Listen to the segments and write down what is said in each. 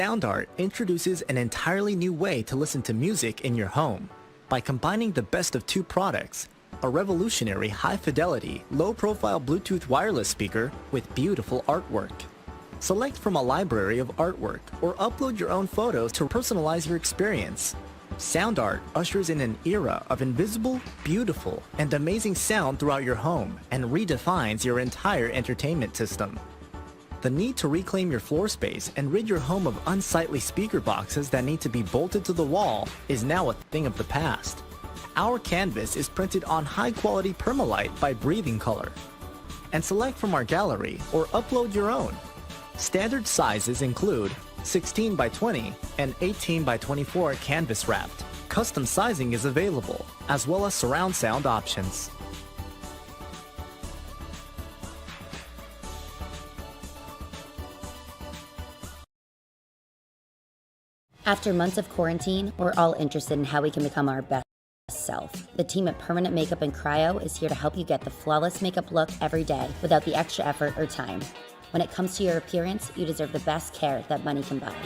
SoundArt introduces an entirely new way to listen to music in your home by combining the best of two products, a revolutionary high-fidelity, low-profile Bluetooth wireless speaker with beautiful artwork. Select from a library of artwork or upload your own photos to personalize your experience. SoundArt ushers in an era of invisible, beautiful, and amazing sound throughout your home and redefines your entire entertainment system. The need to reclaim your floor space and rid your home of unsightly speaker boxes that need to be bolted to the wall is now a thing of the past. Our canvas is printed on high-quality permalite by Breathing Color. And select from our gallery or upload your own. Standard sizes include 16 by 20 and 18 by 24 canvas wrapped. Custom sizing is available, as well as surround sound options. After months of quarantine, we're all interested in how we can become our best self. The team at Permanent Makeup and Cryo is here to help you get the flawless makeup look every day without the extra effort or time. When it comes to your appearance, you deserve the best care that money can buy.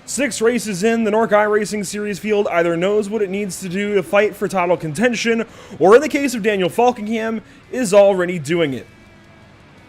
Six races in, the NORC iRacing Series field either knows what it needs to do to fight for title contention, or in the case of Daniel Falkingham, is already doing it.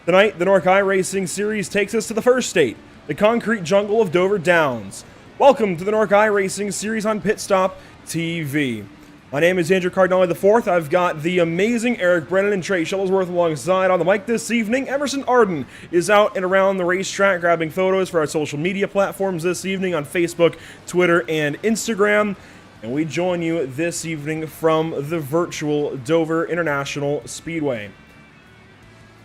Tonight, the NORC iRacing Series takes us to the first state, the concrete jungle of Dover Downs. Welcome to the NORC iRacing Series on Pit Stop TV. My name is Andrew Cardinale IV. I've got the amazing Eric Brennan and Trey Shuttlesworth alongside on the mic this evening. Emerson Arden is out and around the racetrack grabbing photos for our social media platforms this evening on Facebook, Twitter, and Instagram. And we join you this evening from the virtual Dover International Speedway.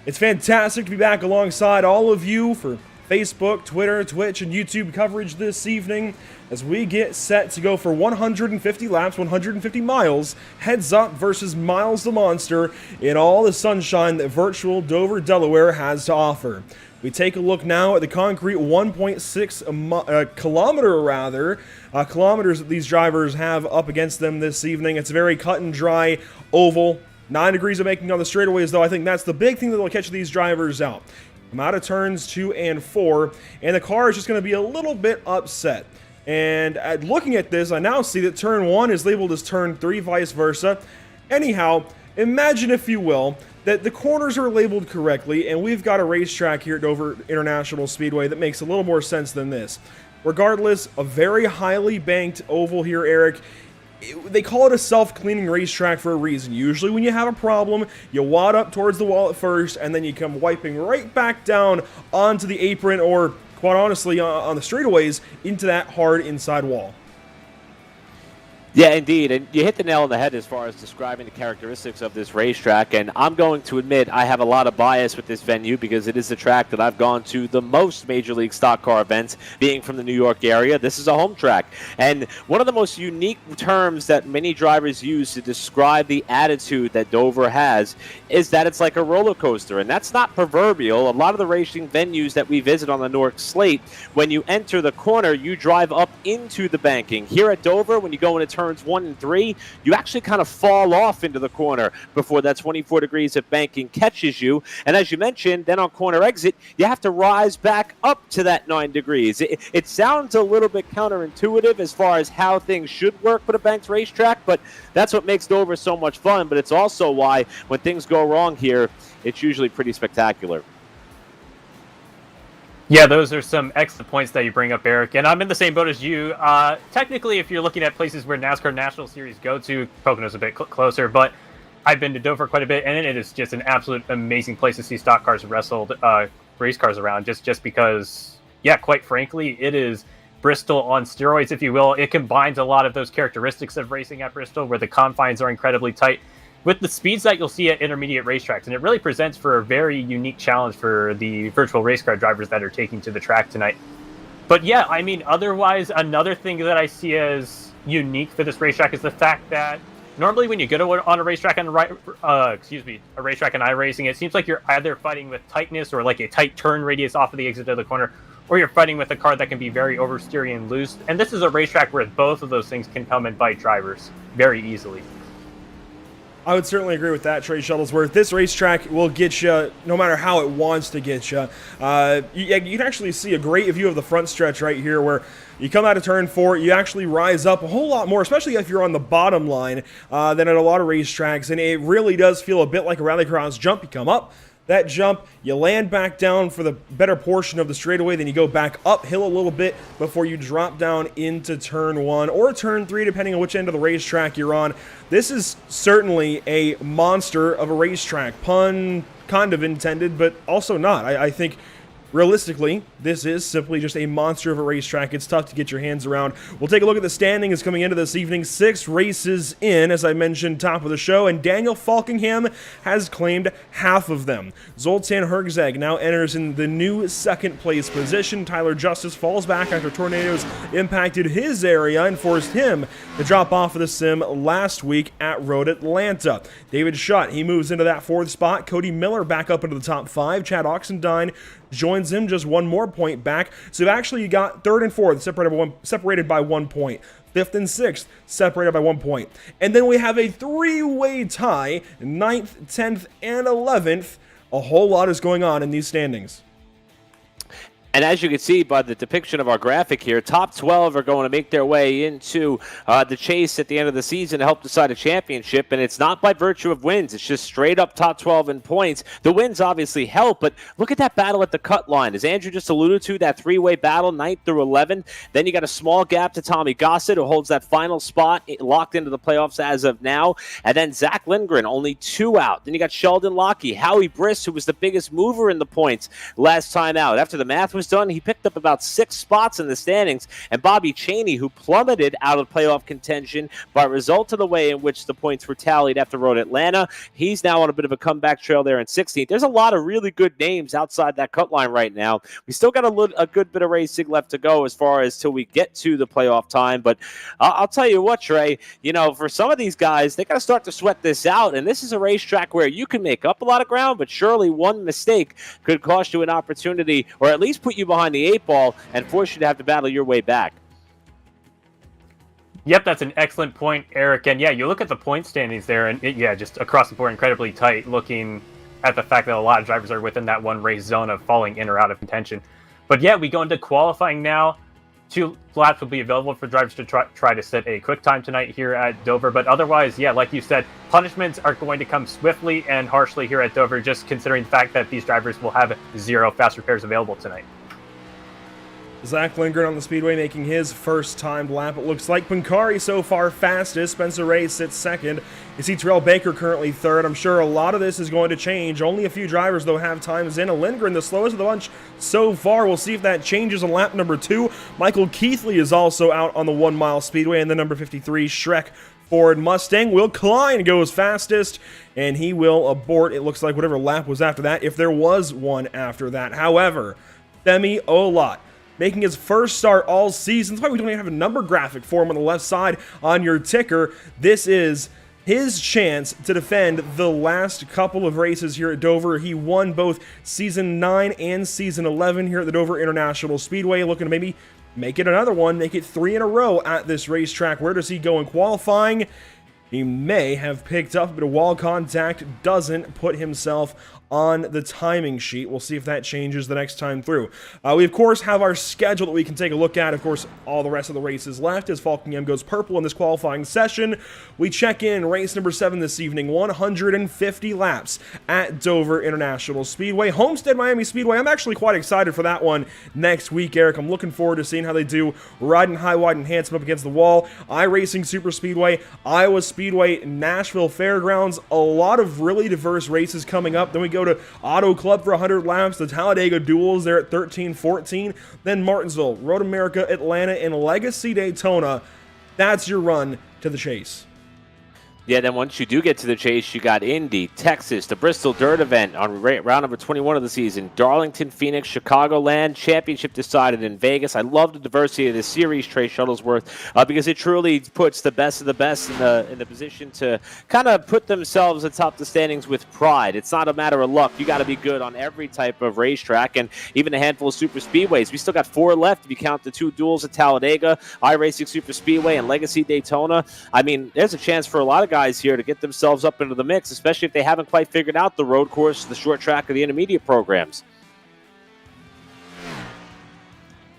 It's fantastic to be back alongside all of you for Facebook, Twitter, Twitch, and YouTube coverage this evening as we get set to go for 150 laps, 150 miles, heads up versus Miles the Monster in all the sunshine that virtual Dover, Delaware has to offer. We take a look now at the concrete 1.6 kilometers that these drivers have up against them this evening. It's a very cut and dry oval. 9 degrees of making on the straightaways, though. I think that's the big thing that will catch these drivers out. I'm out of turns 2 and 4, and the car is just going to be a little bit upset. And looking at this, I now see that turn 1 is labeled as turn 3, vice versa. Anyhow, imagine, if you will, that the corners are labeled correctly, and we've got a racetrack here at Dover International Speedway that makes a little more sense than this. Regardless, a very highly banked oval here, Eric. They call it a self-cleaning racetrack for a reason. Usually when you have a problem, you wad up towards the wall at first, and then you come wiping right back down onto the apron, or quite honestly on the straightaways, into that hard inside wall. Yeah, indeed. And you hit the nail on the head as far as describing the characteristics of this racetrack. And I'm going to admit I have a lot of bias with this venue because it is the track that I've gone to the most Major League stock car events, being from the New York area. This is a home track. And one of the most unique terms that many drivers use to describe the attitude that Dover has is that it's like a roller coaster. And that's not proverbial. A lot of the racing venues that we visit on the NORC slate, when you enter the corner, you drive up into the banking. Here at Dover, when you go into turns 1 and 3, you actually kind of fall off into the corner before that 24 degrees of banking catches you. And as you mentioned, then on corner exit, you have to rise back up to that 9 degrees. It sounds a little bit counterintuitive as far as how things should work with a banked racetrack, but that's what makes Dover so much fun. But it's also why when things go wrong here, it's usually pretty spectacular. Yeah, those are some excellent points that you bring up, Eric. And I'm in the same boat as you. Technically, if you're looking at places where NASCAR National Series go to, Pocono's a bit closer, but I've been to Dover quite a bit, and it is just an absolute amazing place to see stock cars wrestled, race cars around, just because, yeah, quite frankly, it is Bristol on steroids, if you will. It combines a lot of those characteristics of racing at Bristol, where the confines are incredibly tight, with the speeds that you'll see at intermediate racetracks. And it really presents for a very unique challenge for the virtual race car drivers that are taking to the track tonight. But yeah, I mean, otherwise, another thing that I see as unique for this racetrack is the fact that normally when you go on a racetrack and a racetrack in iRacing, it seems like you're either fighting with tightness or like a tight turn radius off of the exit of the corner, or you're fighting with a car that can be very oversteery and loose. And this is a racetrack where both of those things can come and bite drivers very easily. I would certainly agree with that, Trey Shuttlesworth. This racetrack will get you no matter how it wants to get you. You can actually see a great view of the front stretch right here where you come out of turn 4, you actually rise up a whole lot more, especially if you're on the bottom line than at a lot of racetracks. And it really does feel a bit like a rallycross jump. You come up that jump, you land back down for the better portion of the straightaway, then you go back uphill a little bit before you drop down into turn 1 or turn 3, depending on which end of the racetrack you're on. This is certainly a monster of a racetrack. Pun kind of intended, but also not. I think realistically, this is simply just a monster of a racetrack. It's tough to get your hands around. We'll take a look at the standings coming into this evening. 6 races in, as I mentioned, top of the show, and Daniel Falkingham has claimed half of them. Zoltan Herzeg now enters in the new second-place position. Tyler Justice falls back after tornadoes impacted his area and forced him to drop off of the sim last week at Road Atlanta. David Schutt, he moves into that 4th spot. Cody Miller back up into the top 5. Chad Oxendine joins him just 1 more point back. So actually you got 3rd and 4th separated by 1 point. 5th and 6th separated by 1 point. And then we have a 3-way tie, 9th, 10th, and 11th. A whole lot is going on in these standings. And as you can see by the depiction of our graphic here, top 12 are going to make their way into the chase at the end of the season to help decide a championship. And it's not by virtue of wins. It's just straight up top 12 in points. The wins obviously help, but look at that battle at the cut line. As Andrew just alluded to, that 3-way battle, 9th through 11th. Then you got a small gap to Tommy Gossett, who holds that final spot locked into the playoffs as of now. And then Zach Lindgren, only 2 out. Then you got Sheldon Lockie, Howie Briss, who was the biggest mover in the points last time out. After the math was done, he picked up about 6 spots in the standings, and Bobby Chaney, who plummeted out of playoff contention by result of the way in which the points were tallied after Road Atlanta, he's now on a bit of a comeback trail there in 16th. There's a lot of really good names outside that cut line right now. We still got a good bit of racing left to go as far as till we get to the playoff time, but I'll tell you what, Trey, you know, for some of these guys, they got to start to sweat this out, and this is a racetrack where you can make up a lot of ground, but surely one mistake could cost you an opportunity, or at least put you behind the 8 ball and force you to have to battle your way back. Yep, that's an excellent point, Eric. And yeah, you look at the point standings there, and just across the board, incredibly tight, looking at the fact that a lot of drivers are within that one race zone of falling in or out of contention. But yeah, we go into qualifying now. 2 laps will be available for drivers to try to set a quick time tonight here at Dover. But otherwise, yeah, like you said, punishments are going to come swiftly and harshly here at Dover, just considering the fact that these drivers will have 0 fast repairs available tonight. Zach Lindgren on the speedway making his first timed lap. It looks like Pancari so far fastest. Spencer Ray sits second. You see Terrell Baker currently third. I'm sure a lot of this is going to change. Only a few drivers, though, have times in. Lindgren, the slowest of the bunch so far. We'll see if that changes on lap number 2. Michael Keithley is also out on the 1 mile speedway. And the number 53, Shrek Ford Mustang. Will Klein goes fastest, and he will abort, it looks like, whatever lap was after that, if there was one after that. However, Femi Olot making his first start all season. That's why we don't even have a number graphic for him on the left side on your ticker. This is his chance to defend the last couple of races here at Dover. He won both Season 9 and Season 11 here at the Dover International Speedway, looking to maybe make it another one, make it 3 in a row at this racetrack. Where does he go in qualifying? He may have picked up a bit of wall contact, doesn't put himself on the timing sheet. We'll see if that changes the next time through. We, of course, have our schedule that we can take a look at. Of course, all the rest of the races left as Falkingham goes purple in this qualifying session. We check in race number 7 this evening, 150 laps at Dover International Speedway. Homestead Miami Speedway, I'm actually quite excited for that one next week, Eric. I'm looking forward to seeing how they do riding high, wide, and handsome up against the wall. iRacing Super Speedway, Iowa Speedway, Nashville Fairgrounds, a lot of really diverse races coming up. Then we go to Auto Club for 100 laps, the Talladega Duels there at 13-14, then Martinsville, Road America, Atlanta, and Legacy Daytona. That's your run to the chase. Yeah, then once you do get to the chase, you got Indy, Texas, the Bristol Dirt event on round number 21 of the season, Darlington, Phoenix, Chicagoland, championship decided in Vegas. I love the diversity of this series, Trey Shuttlesworth, because it truly puts the best of the best in the position to kind of put themselves atop the standings with pride. It's not a matter of luck. You got to be good on every type of racetrack, and even a handful of super speedways. We still got 4 left if you count the 2 duels at Talladega, iRacing Super Speedway, and Legacy Daytona. I mean, there's a chance for a lot of guys here to get themselves up into the mix, especially if they haven't quite figured out the road course, the short track, or the intermediate programs.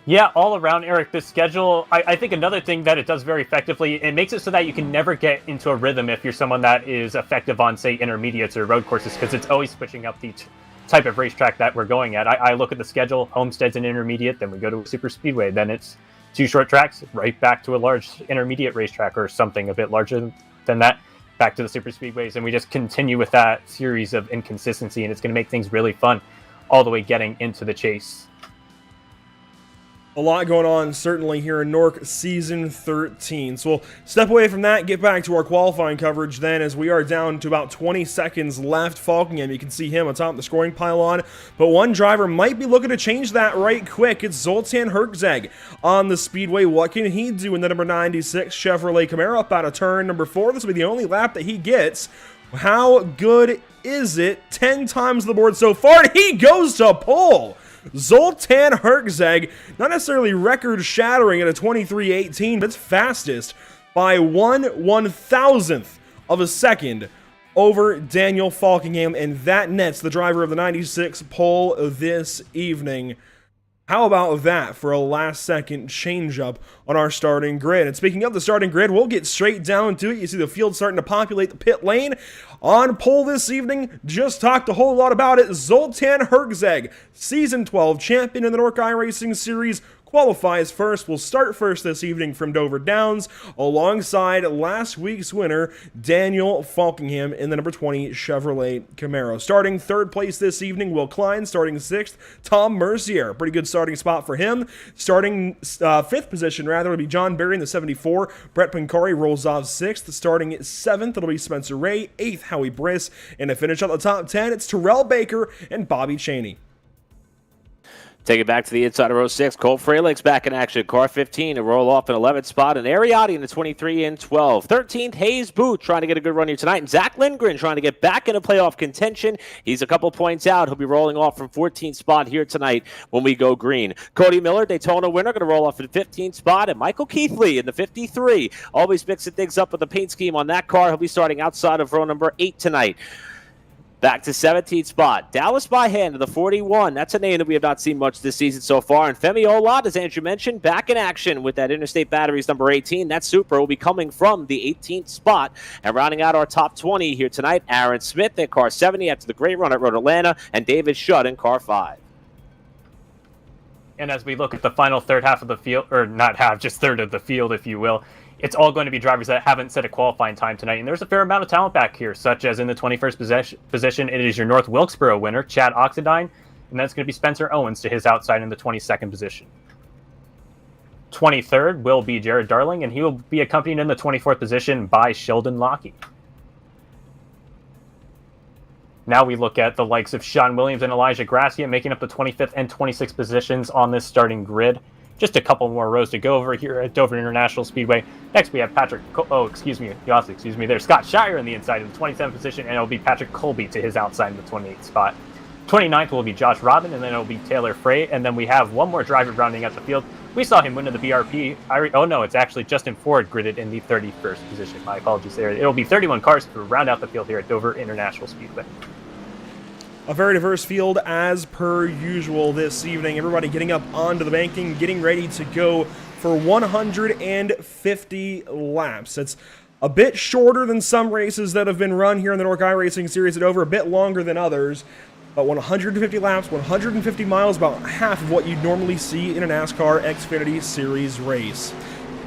Yeah, all around, Eric, this schedule, I think another thing that it does very effectively, it makes it so that you can never get into a rhythm if you're someone that is effective on, say, intermediates or road courses, because it's always switching up the type of racetrack that we're going at. I look at the schedule, Homestead's an intermediate, then we go to a super speedway, then it's 2 short tracks, right back to a large intermediate racetrack or something a bit larger than that, back to the super speedways, and we just continue with that series of inconsistency, and it's going to make things really fun all the way getting into the chase. A lot going on, certainly, here in NORC Season 13. So we'll step away from that, get back to our qualifying coverage then, as we are down to about 20 seconds left. Falkingham, you can see him atop the scoring pylon, but one driver might be looking to change that right quick. It's Zoltan Herzeg on the speedway. What can he do in the number 96 Chevrolet Camaro up out of turn number 4? This will be the only lap that he gets. How good is it? 10 times the board so far, and he goes to pole. Zoltan Herzeg, not necessarily record-shattering at a 23.18, but it's fastest by 1/1000th of a second over Daniel Falkingham, and that nets the driver of the 96 pole this evening. How about that for a last-second change-up on our starting grid? And speaking of the starting grid, we'll get straight down to it. You see the field starting to populate the pit lane. On pole this evening, just talked a whole lot about it. Zoltan Herzeg, Season 12 champion in the NORC iRacing Series, qualifies first. Will start first this evening from Dover Downs, alongside last week's winner, Daniel Falkingham, in the number 20 Chevrolet Camaro. Starting 3rd place this evening, Will Klein. Starting 6th, Tom Mercier. Pretty good starting spot for him. Starting 5th position, rather, would be John Berry in the 74. Brett Pancari rolls off 6th. Starting 7th, it'll be Spencer Ray. 8th, Howie Briss. And to finish out the top 10, it's Terrell Baker and Bobby Chaney. Take it back to the inside of row 6. Cole Freilig's back in action. Car 15 to roll off an 11th spot. And Ariotti in the 23 and 12. 13th, Hayes Booth trying to get a good run here tonight. And Zach Lindgren trying to get back into playoff contention. He's a couple points out. He'll be rolling off from 14th spot here tonight when we go green. Cody Miller, Daytona winner, going to roll off in 15th spot. And Michael Keithley in the 53. Always mixing things up with the paint scheme on that car. He'll be starting outside of row number 8 tonight. Back to 17th spot. Dallas by hand to the 41. That's a name that we have not seen much this season so far. And Femi Olot, as Andrew mentioned, back in action with that Interstate Batteries number 18. That Supra will be coming from the 18th spot. And rounding out our top 20 here tonight, Aaron Smith in car 70 after the great run at Road Atlanta, and David Shutt in car 5. And as we look at the final third half of the field, or not half, just third of the field, if you will, it's all going to be drivers that haven't set a qualifying time tonight. And there's a fair amount of talent back here, such as in the 21st position, it is your North Wilkesboro winner, Chad Oxendine, and that's going to be Spencer Owens to his outside in the 22nd position. 23rd will be Jared Darling, and he will be accompanied in the 24th position by Sheldon Lockey. Now we look at the likes of Sean Williams and Elijah Gracia making up the 25th and 26th positions on this starting grid. Just a couple more rows to go over here at Dover International Speedway. Next, we have there's Scott Shire in the inside in the 27th position, and it'll be Patrick Colby to his outside in the 28th spot. 29th will be Josh Robin, and then it'll be Taylor Frey, and then we have one more driver rounding out the field. We saw him win in the BRP. It's actually Justin Ford gridded in the 31st position. My apologies there. It'll be 31 cars to round out the field here at Dover International Speedway. A very diverse field as per usual this evening. Everybody getting up onto the banking, getting ready to go for 150 laps. It's a bit shorter than some races that have been run here in the NORC iRacing Series at Dover, a bit longer than others. But 150 laps, 150 miles, about half of what you'd normally see in a NASCAR Xfinity Series race.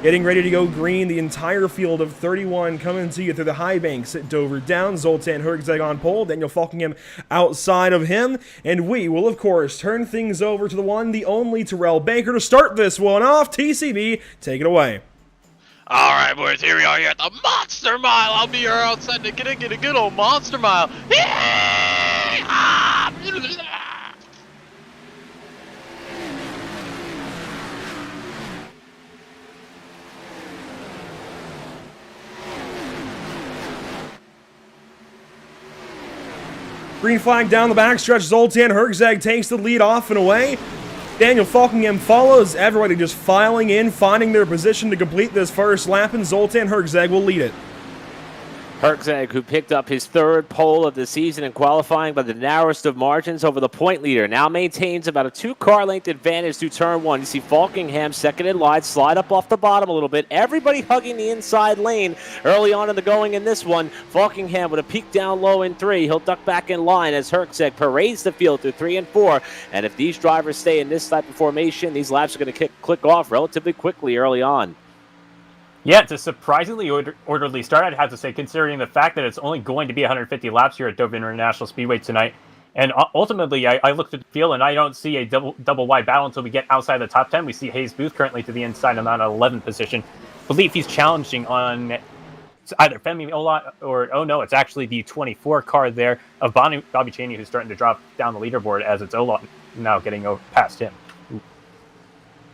Getting ready to go green, the entire field of 31 coming to you through the high banks at Dover down. Zoltan Herzeg on pole, Daniel Falkingham outside of him. And we will, of course, turn things over to the one, the only Terrell Baker to start this one off. TCB, take it away. All right, boys, here we are here at the Monster Mile. I'll be your outside to get a good old Monster Mile. Green flag down the backstretch. Zoltan Herzeg takes the lead off and away. Daniel Falkingham follows. Everybody just filing in, finding their position to complete this first lap, and Zoltan Herzeg will lead it. Herzeg, who picked up his third pole of the season in qualifying by the narrowest of margins over the point leader, now maintains about a 2-car length advantage through turn 1. You see Falkingham second in line, slide up off the bottom a little bit. Everybody hugging the inside lane early on in the going in this one. Falkingham with a peak down low in 3. He'll duck back in line as Herzeg parades the field through 3 and 4. And if these drivers stay in this type of formation, these laps are going to click off relatively quickly early on. Yeah, it's a surprisingly orderly start, I'd have to say, considering the fact that it's only going to be 150 laps here at Dover International Speedway tonight. And ultimately, I looked at the field, and I don't see a double wide battle until we get outside the top 10. We see Hayes Booth currently to the inside on that 11th position. I believe he's challenging on either Femi Ola or, it's actually the 24 car there of Bobby Cheney, who's starting to drop down the leaderboard as it's Ola now getting past him.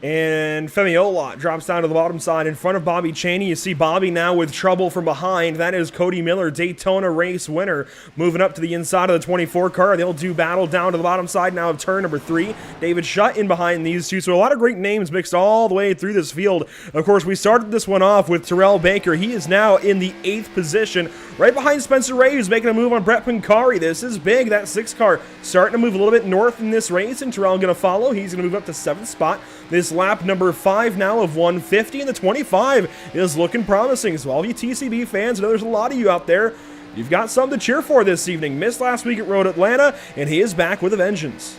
And Femi Olot drops down to the bottom side in front of Bobby Cheney. You see Bobby now with trouble from behind. That is Cody Miller, Daytona race winner, moving up to the inside of the 24 car. They'll do battle down to the bottom side now of turn number 3. David Shutt in behind these two. So a lot of great names mixed all the way through this field. Of course, we started this one off with Terrell Baker. He is now in the 8th position, right behind Spencer Ray, who's making a move on Brett Pancari. This is big. That 6 car starting to move a little bit north in this race, and Terrell going to follow. He's going to move up to 7th spot. This lap number 5 now of 150, and the 25 is looking promising. So all you TCB fans, I know there's a lot of you out there, you've got something to cheer for this evening. Missed last week at Road Atlanta, and he is back with a vengeance.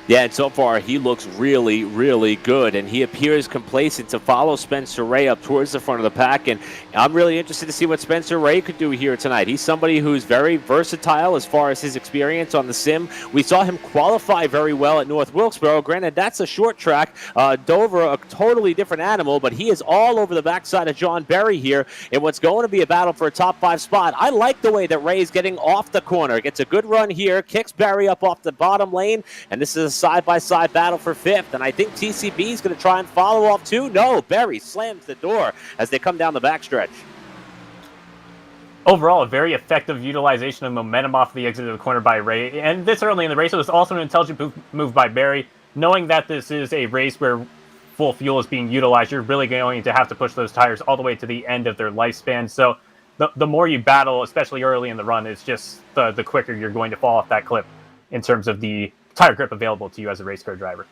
Yeah, and so far he looks really, really good, and he appears complacent to follow Spencer Ray up towards the front of the pack, and I'm really interested to see what Spencer Ray could do here tonight. He's somebody who's very versatile as far as his experience on the sim. We saw him qualify very well at North Wilkesboro. Granted, that's a short track. Dover, a totally different animal, but he is all over the backside of John Berry here in what's going to be a battle for a top 5 spot. I like the way that Ray's getting off the corner. Gets a good run here, kicks Berry up off the bottom lane, and this is a side-by-side battle for 5th, and I think TCB is going to try and follow off too. No, Berry slams the door as they come down the backstretch. Overall, a very effective utilization of momentum off the exit of the corner by Ray, and this early in the race, it was also an intelligent move by Berry. Knowing that this is a race where full fuel is being utilized, you're really going to have to push those tires all the way to the end of their lifespan, so the more you battle, especially early in the run, it's just the quicker you're going to fall off that cliff in terms of the tire grip available to you as a race car driver.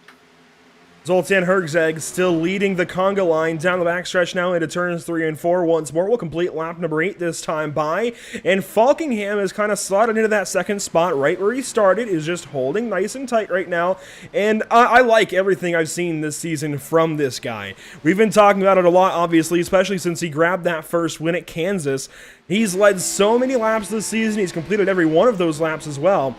Zoltan Herzeg still leading the conga line down the backstretch now into turns 3 and 4. Once more, we'll complete lap number 8 this time by. And Falkingham is kind of slotted into that second spot right where he started, is just holding nice and tight right now. And I like everything I've seen this season from this guy. We've been talking about it a lot, obviously, especially since he grabbed that first win at Kansas. He's led so many laps this season. He's completed every one of those laps as well.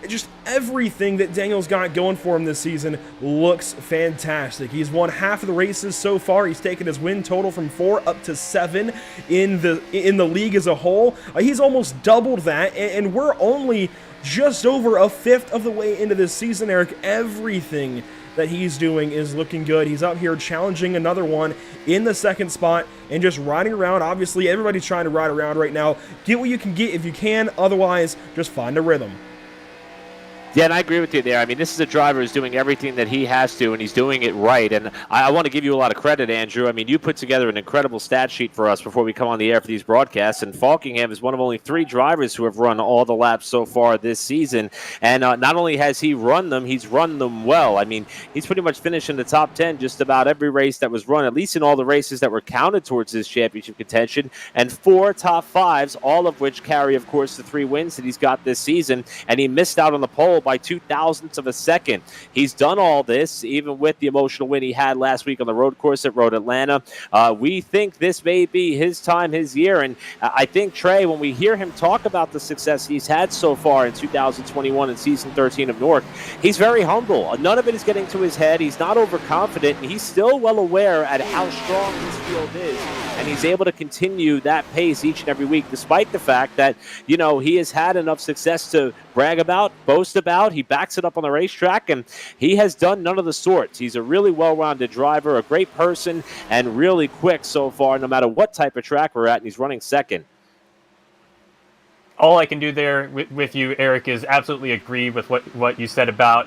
Just everything that Daniel's got going for him this season looks fantastic. He's won half of the races so far. He's taken his win total from 4 up to 7 in the league as a whole. He's almost doubled that, and we're only just over a fifth of the way into this season, Eric. Everything that he's doing is looking good. He's out here challenging another one in the second spot and just riding around. Obviously, everybody's trying to ride around right now. Get what you can get if you can. Otherwise, just find a rhythm. Yeah, and I agree with you there. I mean, this is a driver who's doing everything that he has to, and he's doing it right. And I want to give you a lot of credit, Andrew. I mean, you put together an incredible stat sheet for us before we come on the air for these broadcasts. And Falkingham is one of only 3 drivers who have run all the laps so far this season. And not only has he run them, he's run them well. I mean, he's pretty much finished in the top 10 just about every race that was run, at least in all the races that were counted towards this championship contention. And 4 top 5s, all of which carry, of course, the 3 wins that he's got this season. And he missed out on the pole by 0.02 of a second. He's done all this, even with the emotional win he had last week on the road course at Road Atlanta. We think this may be his time, his year, and I think, Trey, when we hear him talk about the success he's had so far in 2021 and season 13 of NORC, he's very humble. None of it is getting to his head. He's not overconfident, and he's still well aware at how strong this field is, and he's able to continue that pace each and every week, despite the fact that, you know, he has had enough success to brag about, boast about. He backs it up on the racetrack, and he has done none of the sorts. He's a really well-rounded driver, a great person, and really quick so far, no matter what type of track we're at, and he's running second. All I can do there with you, Eric, is absolutely agree with what you said about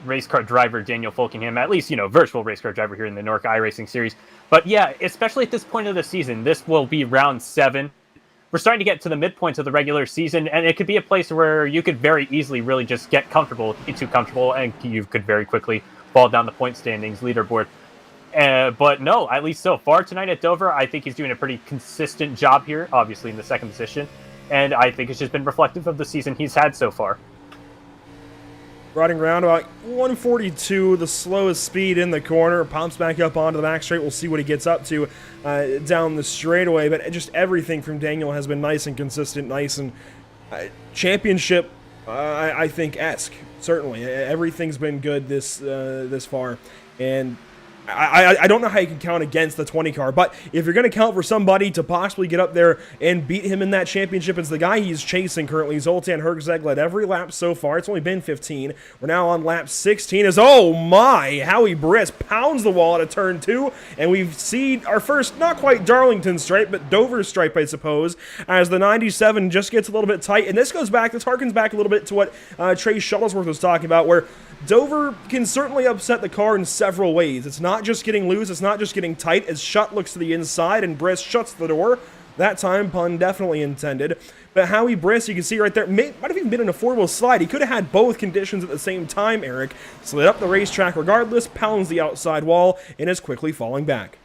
race car driver Daniel Falkingham, at least, you know, virtual race car driver here in the NORC iRacing series. But yeah, especially at this point of the season, this will be round 7. We're starting to get to the midpoint of the regular season, and it could be a place where you could very easily really just get comfortable, be too comfortable, and you could very quickly fall down the point standings leaderboard. But no, at least so far tonight at Dover, I think he's doing a pretty consistent job here, obviously in the second position, and I think it's just been reflective of the season he's had so far. Riding around about 142, the slowest speed in the corner. Pumps back up onto the back straight. We'll see what he gets up to down the straightaway. But just everything from Daniel has been nice and consistent, nice and championship, I think, esque. Certainly, everything's been good this far, and I don't know how you can count against the 20 car, but if you're going to count for somebody to possibly get up there and beat him in that championship, it's the guy he's chasing currently. Zoltan Herzeg led every lap so far. It's only been 15. We're now on lap 16 as, oh my, Howie Briss pounds the wall at a turn 2, and we've seen our first, not quite Darlington stripe, but Dover stripe, I suppose, as the 97 just gets a little bit tight. And this harkens back a little bit to what Trey Shuttlesworth was talking about, where Dover can certainly upset the car in several ways. It's not just getting loose, it's not just getting tight, as Shutt looks to the inside and Briss shuts the door. That time, pun definitely intended. But Howie Briss, you can see right there, might have even been in a 4-wheel slide. He could have had both conditions at the same time, Eric. Slid up the racetrack regardless, pounds the outside wall, and is quickly falling back.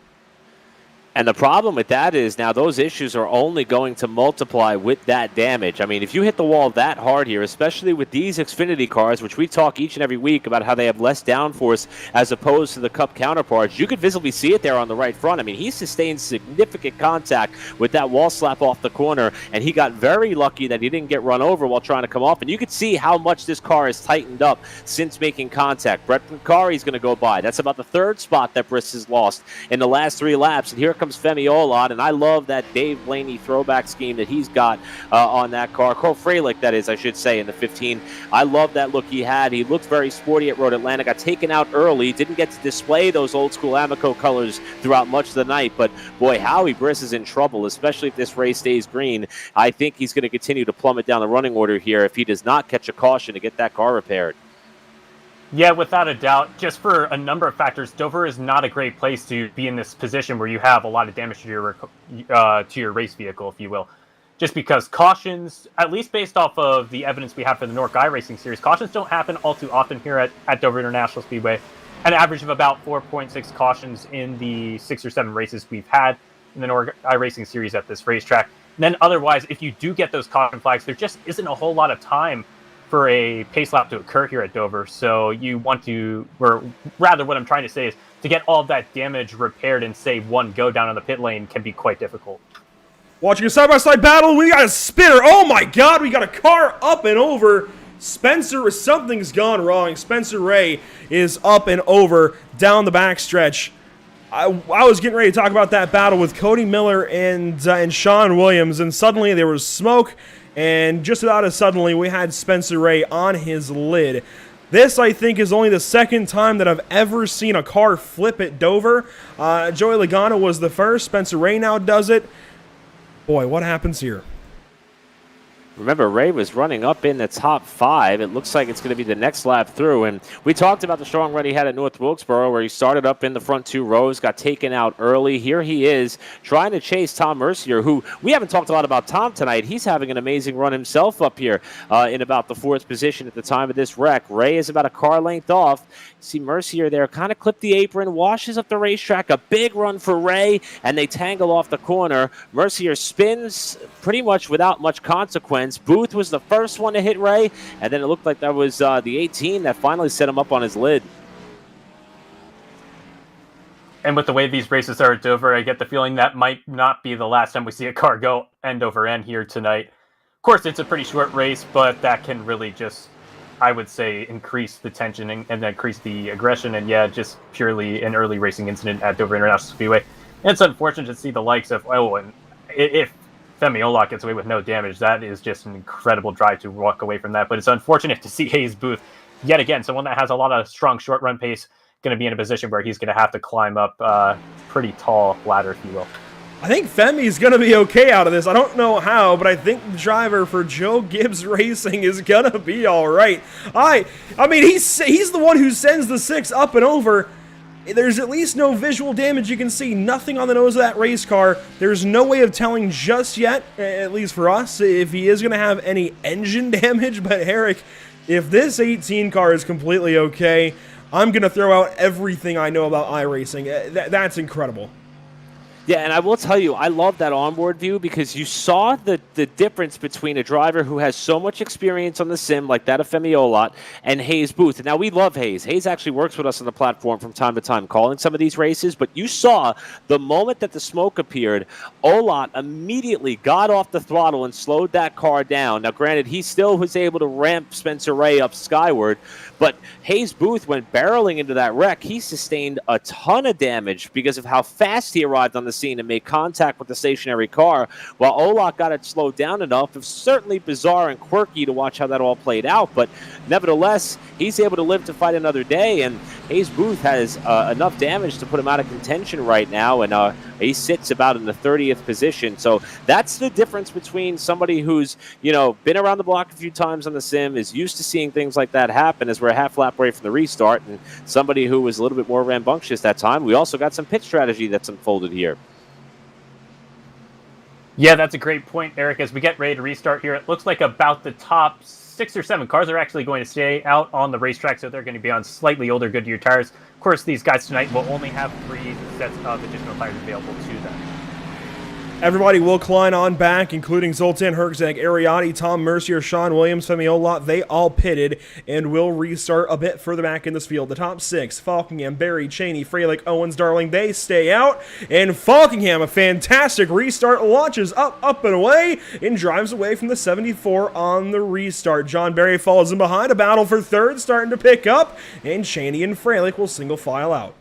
And the problem with that is now those issues are only going to multiply with that damage. I mean, if you hit the wall that hard here, especially with these Xfinity cars, which we talk each and every week about how they have less downforce as opposed to the Cup counterparts, you could visibly see it there on the right front. I mean, he sustained significant contact with that wall slap off the corner, and he got very lucky that he didn't get run over while trying to come off. And you could see how much this car has tightened up since making contact. Brett Pincari's going to go by. That's about the 3rd spot that Briss has lost in the last 3 laps. And here comes Femi Olad, and I love that Dave Blaney throwback scheme that he's got on that car. Cole Freilich, that is, I should say, in the 15. I love that look he had. He looked very sporty at Road Atlanta, got taken out early, didn't get to display those old school Amoco colors throughout much of the night, but boy, Howie Briss is in trouble, especially if this race stays green. I think he's going to continue to plummet down the running order here if he does not catch a caution to get that car repaired. Yeah, without a doubt. Just for a number of factors, Dover is not a great place to be in this position where you have a lot of damage to your race vehicle, if you will. Just because cautions, at least based off of the evidence we have for the NORC iRacing series, cautions don't happen all too often here at Dover International Speedway. an average of about 4.6 cautions in the 6 or 7 races we've had in the NORC iRacing series at this racetrack. And then otherwise, if you do get those caution flags, there just isn't a whole lot of time for a pace lap to occur here at Dover. So you want to, or rather what I'm trying to say is, to get all of that damage repaired in, say, one go down on the pit lane can be quite difficult. Watching a side-by-side battle, we got a spinner. Oh my god, we got a car up and over. Spencer, something's gone wrong. Spencer Ray is up and over down the backstretch. I was getting ready to talk about that battle with Cody Miller and Sean Williams, and suddenly there was smoke, and just about as suddenly we had Spencer Ray on his lid. This, I think, is only the second time that I've ever seen a car flip at Dover. Joey Logano was the first. Spencer Ray now does it. Boy, what happens here? Remember, Ray was running up in the top 5. It looks like it's going to be the next lap through. And we talked about the strong run he had at North Wilkesboro, where he started up in the front 2 rows, got taken out early. Here he is trying to chase Tom Mercier, who we haven't talked a lot about Tom tonight. He's having an amazing run himself up here in about the 4th position at the time of this wreck. Ray is about a car length off. See Mercier there, kind of clipped the apron, washes up the racetrack. A big run for Ray, and they tangle off the corner. Mercier spins pretty much without much consequence. Booth was the first one to hit Ray, and then it looked like that was the 18 that finally set him up on his lid. And with the way these races are at Dover, I get the feeling that might not be the last time we see a car go end over end here tonight. Of course, it's a pretty short race, but that can really just, I would say, increase the tension and increase the aggression. And yeah, just purely an early racing incident at Dover International Speedway. And it's unfortunate to see the likes of, and if Femi Olak gets away with no damage, that is just an incredible drive to walk away from that. But it's unfortunate to see Hayes Booth, yet again, someone that has a lot of strong short run pace, going to be in a position where he's going to have to climb up a pretty tall ladder, if you will. I think Femi's going to be okay out of this. I don't know how, but I think the driver for Joe Gibbs Racing is going to be all right. I mean, he's the one who sends the 6 up and over. There's at least no visual damage you can see. Nothing on the nose of that race car. There's no way of telling just yet, at least for us, if he is going to have any engine damage. But Eric, if this 18 car is completely okay, I'm going to throw out everything I know about iRacing. That's incredible. Yeah, and I will tell you, I love that onboard view because you saw the difference between a driver who has so much experience on the sim, like that of Femi Olot, and Hayes Booth. And now, we love Hayes. Hayes actually works with us on the platform from time to time, calling some of these races. But you saw the moment that the smoke appeared, Olot immediately got off the throttle and slowed that car down. Now, granted, he still was able to ramp Spencer Ray up skyward, but Hayes Booth went barreling into that wreck. He sustained a ton of damage because of how fast he arrived on the scene and made contact with the stationary car, while Olak got it slowed down enough. It's certainly bizarre and quirky to watch how that all played out, but nevertheless, he's able to live to fight another day, and Hayes Booth has enough damage to put him out of contention right now, and he sits about in the 30th position. So that's the difference between somebody who's, been around the block a few times on the sim, is used to seeing things like that happen as we're a half lap away from the restart, and somebody who was a little bit more rambunctious that time. We also got some pit strategy that's unfolded here. Yeah, that's a great point, Eric. As we get ready to restart here, it looks like about the top 6 or 7 cars are actually going to stay out on the racetrack, so they're going to be on slightly older Goodyear tires. Of course, these guys tonight will only have 3 sets of additional tires available to them. Everybody will climb on back, including Zoltan Herzeg, Ariati, Tom Mercier, Sean Williams, Femi Olot. They all pitted and will restart a bit further back in this field. The top 6, Falkingham, Barry, Cheney, Freilich, Owens, Darling, they stay out. And Falkingham, a fantastic restart, launches up and away, and drives away from the 74 on the restart. John Barry follows in behind, a battle for 3rd starting to pick up, and Cheney and Freilich will single file out.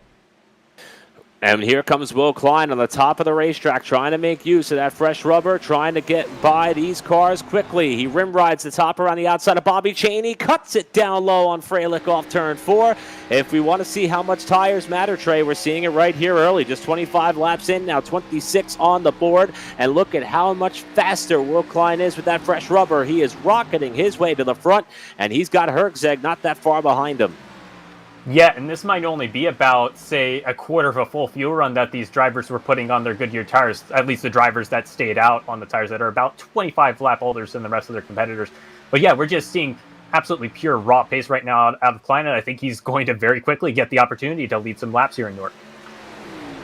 And here comes Will Klein on the top of the racetrack, trying to make use of that fresh rubber, trying to get by these cars quickly. He rim rides the top around the outside of Bobby Cheney, cuts it down low on Freilich off turn 4. If we want to see how much tires matter, Trey, we're seeing it right here early. Just 25 laps in, now 26 on the board. And look at how much faster Will Klein is with that fresh rubber. He is rocketing his way to the front, and he's got Herzeg not that far behind him. Yeah, and this might only be about, say, a quarter of a full fuel run that these drivers were putting on their Goodyear tires, at least the drivers that stayed out on the tires that are about 25 lap older than the rest of their competitors. But yeah, we're just seeing absolutely pure raw pace right now out of Klein, and I think he's going to very quickly get the opportunity to lead some laps here in NORC.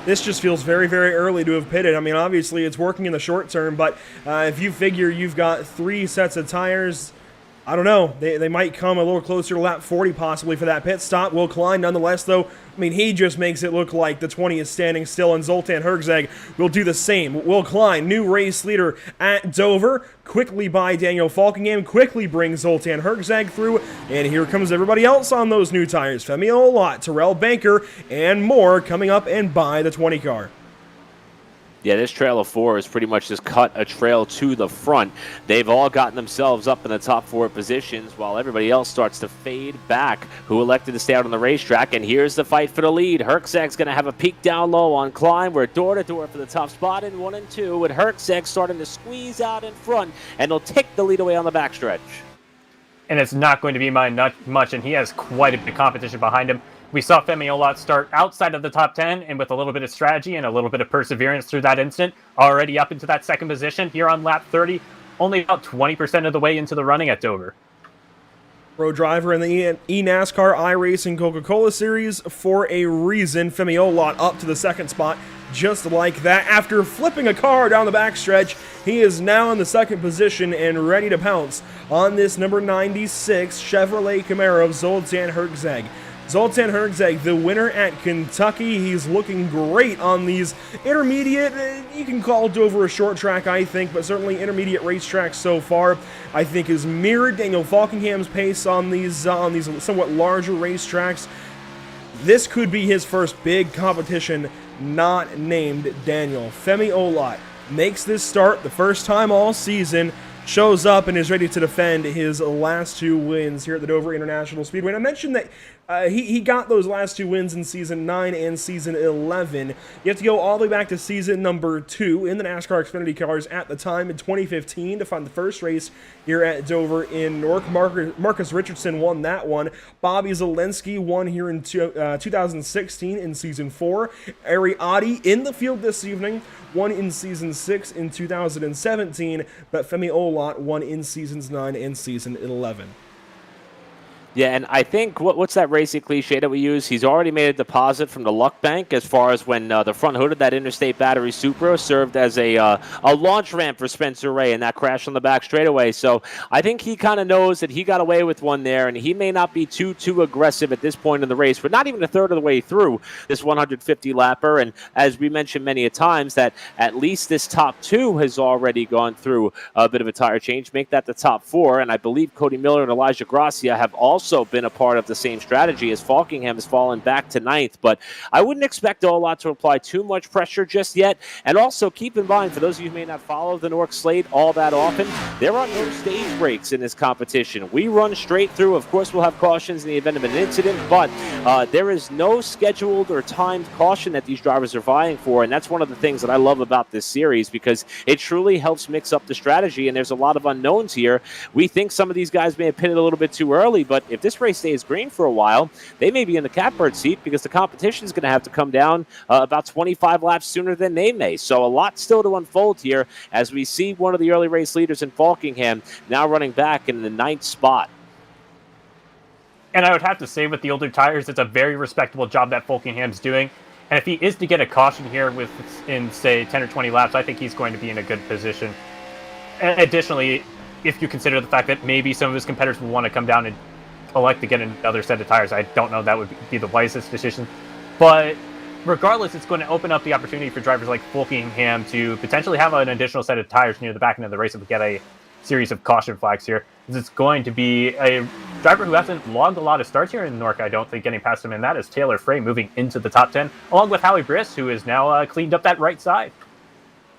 This just feels very, very early to have pitted. I mean, obviously it's working in the short term, but if you figure you've got 3 sets of tires, I don't know. They might come a little closer to lap 40 possibly for that pit stop. Will Klein, nonetheless, though, I mean, he just makes it look like the 20 is standing still, and Zoltan Herzeg will do the same. Will Klein, new race leader at Dover, quickly by Daniel Falkingham, quickly brings Zoltan Herzeg through, and here comes everybody else on those new tires. Femi Olot, Terrell Banker, and more coming up and by the 20 car. Yeah, this trail of 4 is pretty much just cut a trail to the front. They've all gotten themselves up in the top 4 positions while everybody else starts to fade back who elected to stay out on the racetrack. And here's the fight for the lead. Herzeg's going to have a peak down low on Klein. We're door-to-door for the top spot in 1 and 2 with Herzeg starting to squeeze out in front, and they'll take the lead away on the backstretch. And it's not going to be much, and he has quite a bit of competition behind him. We saw Femi Olot start outside of the top 10, and with a little bit of strategy and a little bit of perseverance through that instant, already up into that second position here on lap 30, only about 20% of the way into the running at Dover. Pro driver in the eNASCAR iRacing Coca-Cola Series for a reason. Femi Olot up to the second spot just like that. After flipping a car down the backstretch, he is now in the second position and ready to pounce on this number 96 Chevrolet Camaro of Zoltan Herzeg. Zoltan Herzeg, the winner at Kentucky. He's looking great on these intermediate, you can call Dover a short track, I think, but certainly intermediate racetracks so far, I think, has mirrored Daniel Falkingham's pace on these somewhat larger racetracks. This could be his first big competition not named Daniel. Femi Olot makes this start the first time all season, shows up and is ready to defend his last 2 wins here at the Dover International Speedway. And I mentioned that he got those last 2 wins in Season 9 and Season 11. You have to go all the way back to Season number 2 in the NASCAR Xfinity cars at the time in 2015 to find the first race here at Dover in NORC. Marcus Richardson won that one. Bobby Zelensky won here in 2016 in Season 4. Ariati in the field this evening, won in Season 6 in 2017, but Femi Olot won in Seasons 9 and Season 11. Yeah, and I think, what's that racing cliche that we use? He's already made a deposit from the luck bank as far as when the front hood of that Interstate Battery Supra served as a launch ramp for Spencer Ray and that crash on the back straightaway. So I think he kind of knows that he got away with one there, and he may not be too aggressive at this point in the race. We're not even a third of the way through this 150-lapper, and as we mentioned many a times, that at least this top 2 has already gone through a bit of a tire change, make that the top 4, and I believe Cody Miller and Elijah Gracia have also been a part of the same strategy as Falkingham has fallen back to 9th, but I wouldn't expect Olot to apply too much pressure just yet. And also keep in mind, for those of you who may not follow the NORC slate all that often, there are no stage breaks in this competition. We run straight through. Of course, we'll have cautions in the event of an incident, but there is no scheduled or timed caution that these drivers are vying for, and that's one of the things that I love about this series, because it truly helps mix up the strategy, and there's a lot of unknowns here. We think some of these guys may have pitted a little bit too early, but if this race stays green for a while, they may be in the catbird seat because the competition is going to have to come down about 25 laps sooner than they may. So a lot still to unfold here as we see one of the early race leaders in Falkingham now running back in the 9th spot. And I would have to say, with the older tires, it's a very respectable job that Falkingham's doing. And if he is to get a caution here in, say, 10 or 20 laps, I think he's going to be in a good position. And additionally, if you consider the fact that maybe some of his competitors will want to come down and elect to get another set of tires, I don't know that would be the wisest decision. But regardless, it's going to open up the opportunity for drivers like Falkingham to potentially have an additional set of tires near the back end of the race if we get a series of caution flags here. It's going to be a driver who hasn't logged a lot of starts here in NORC, I don't think, getting past him, and that is Taylor Frey moving into the top 10, along with Howie Briss, who is now cleaned up that right side.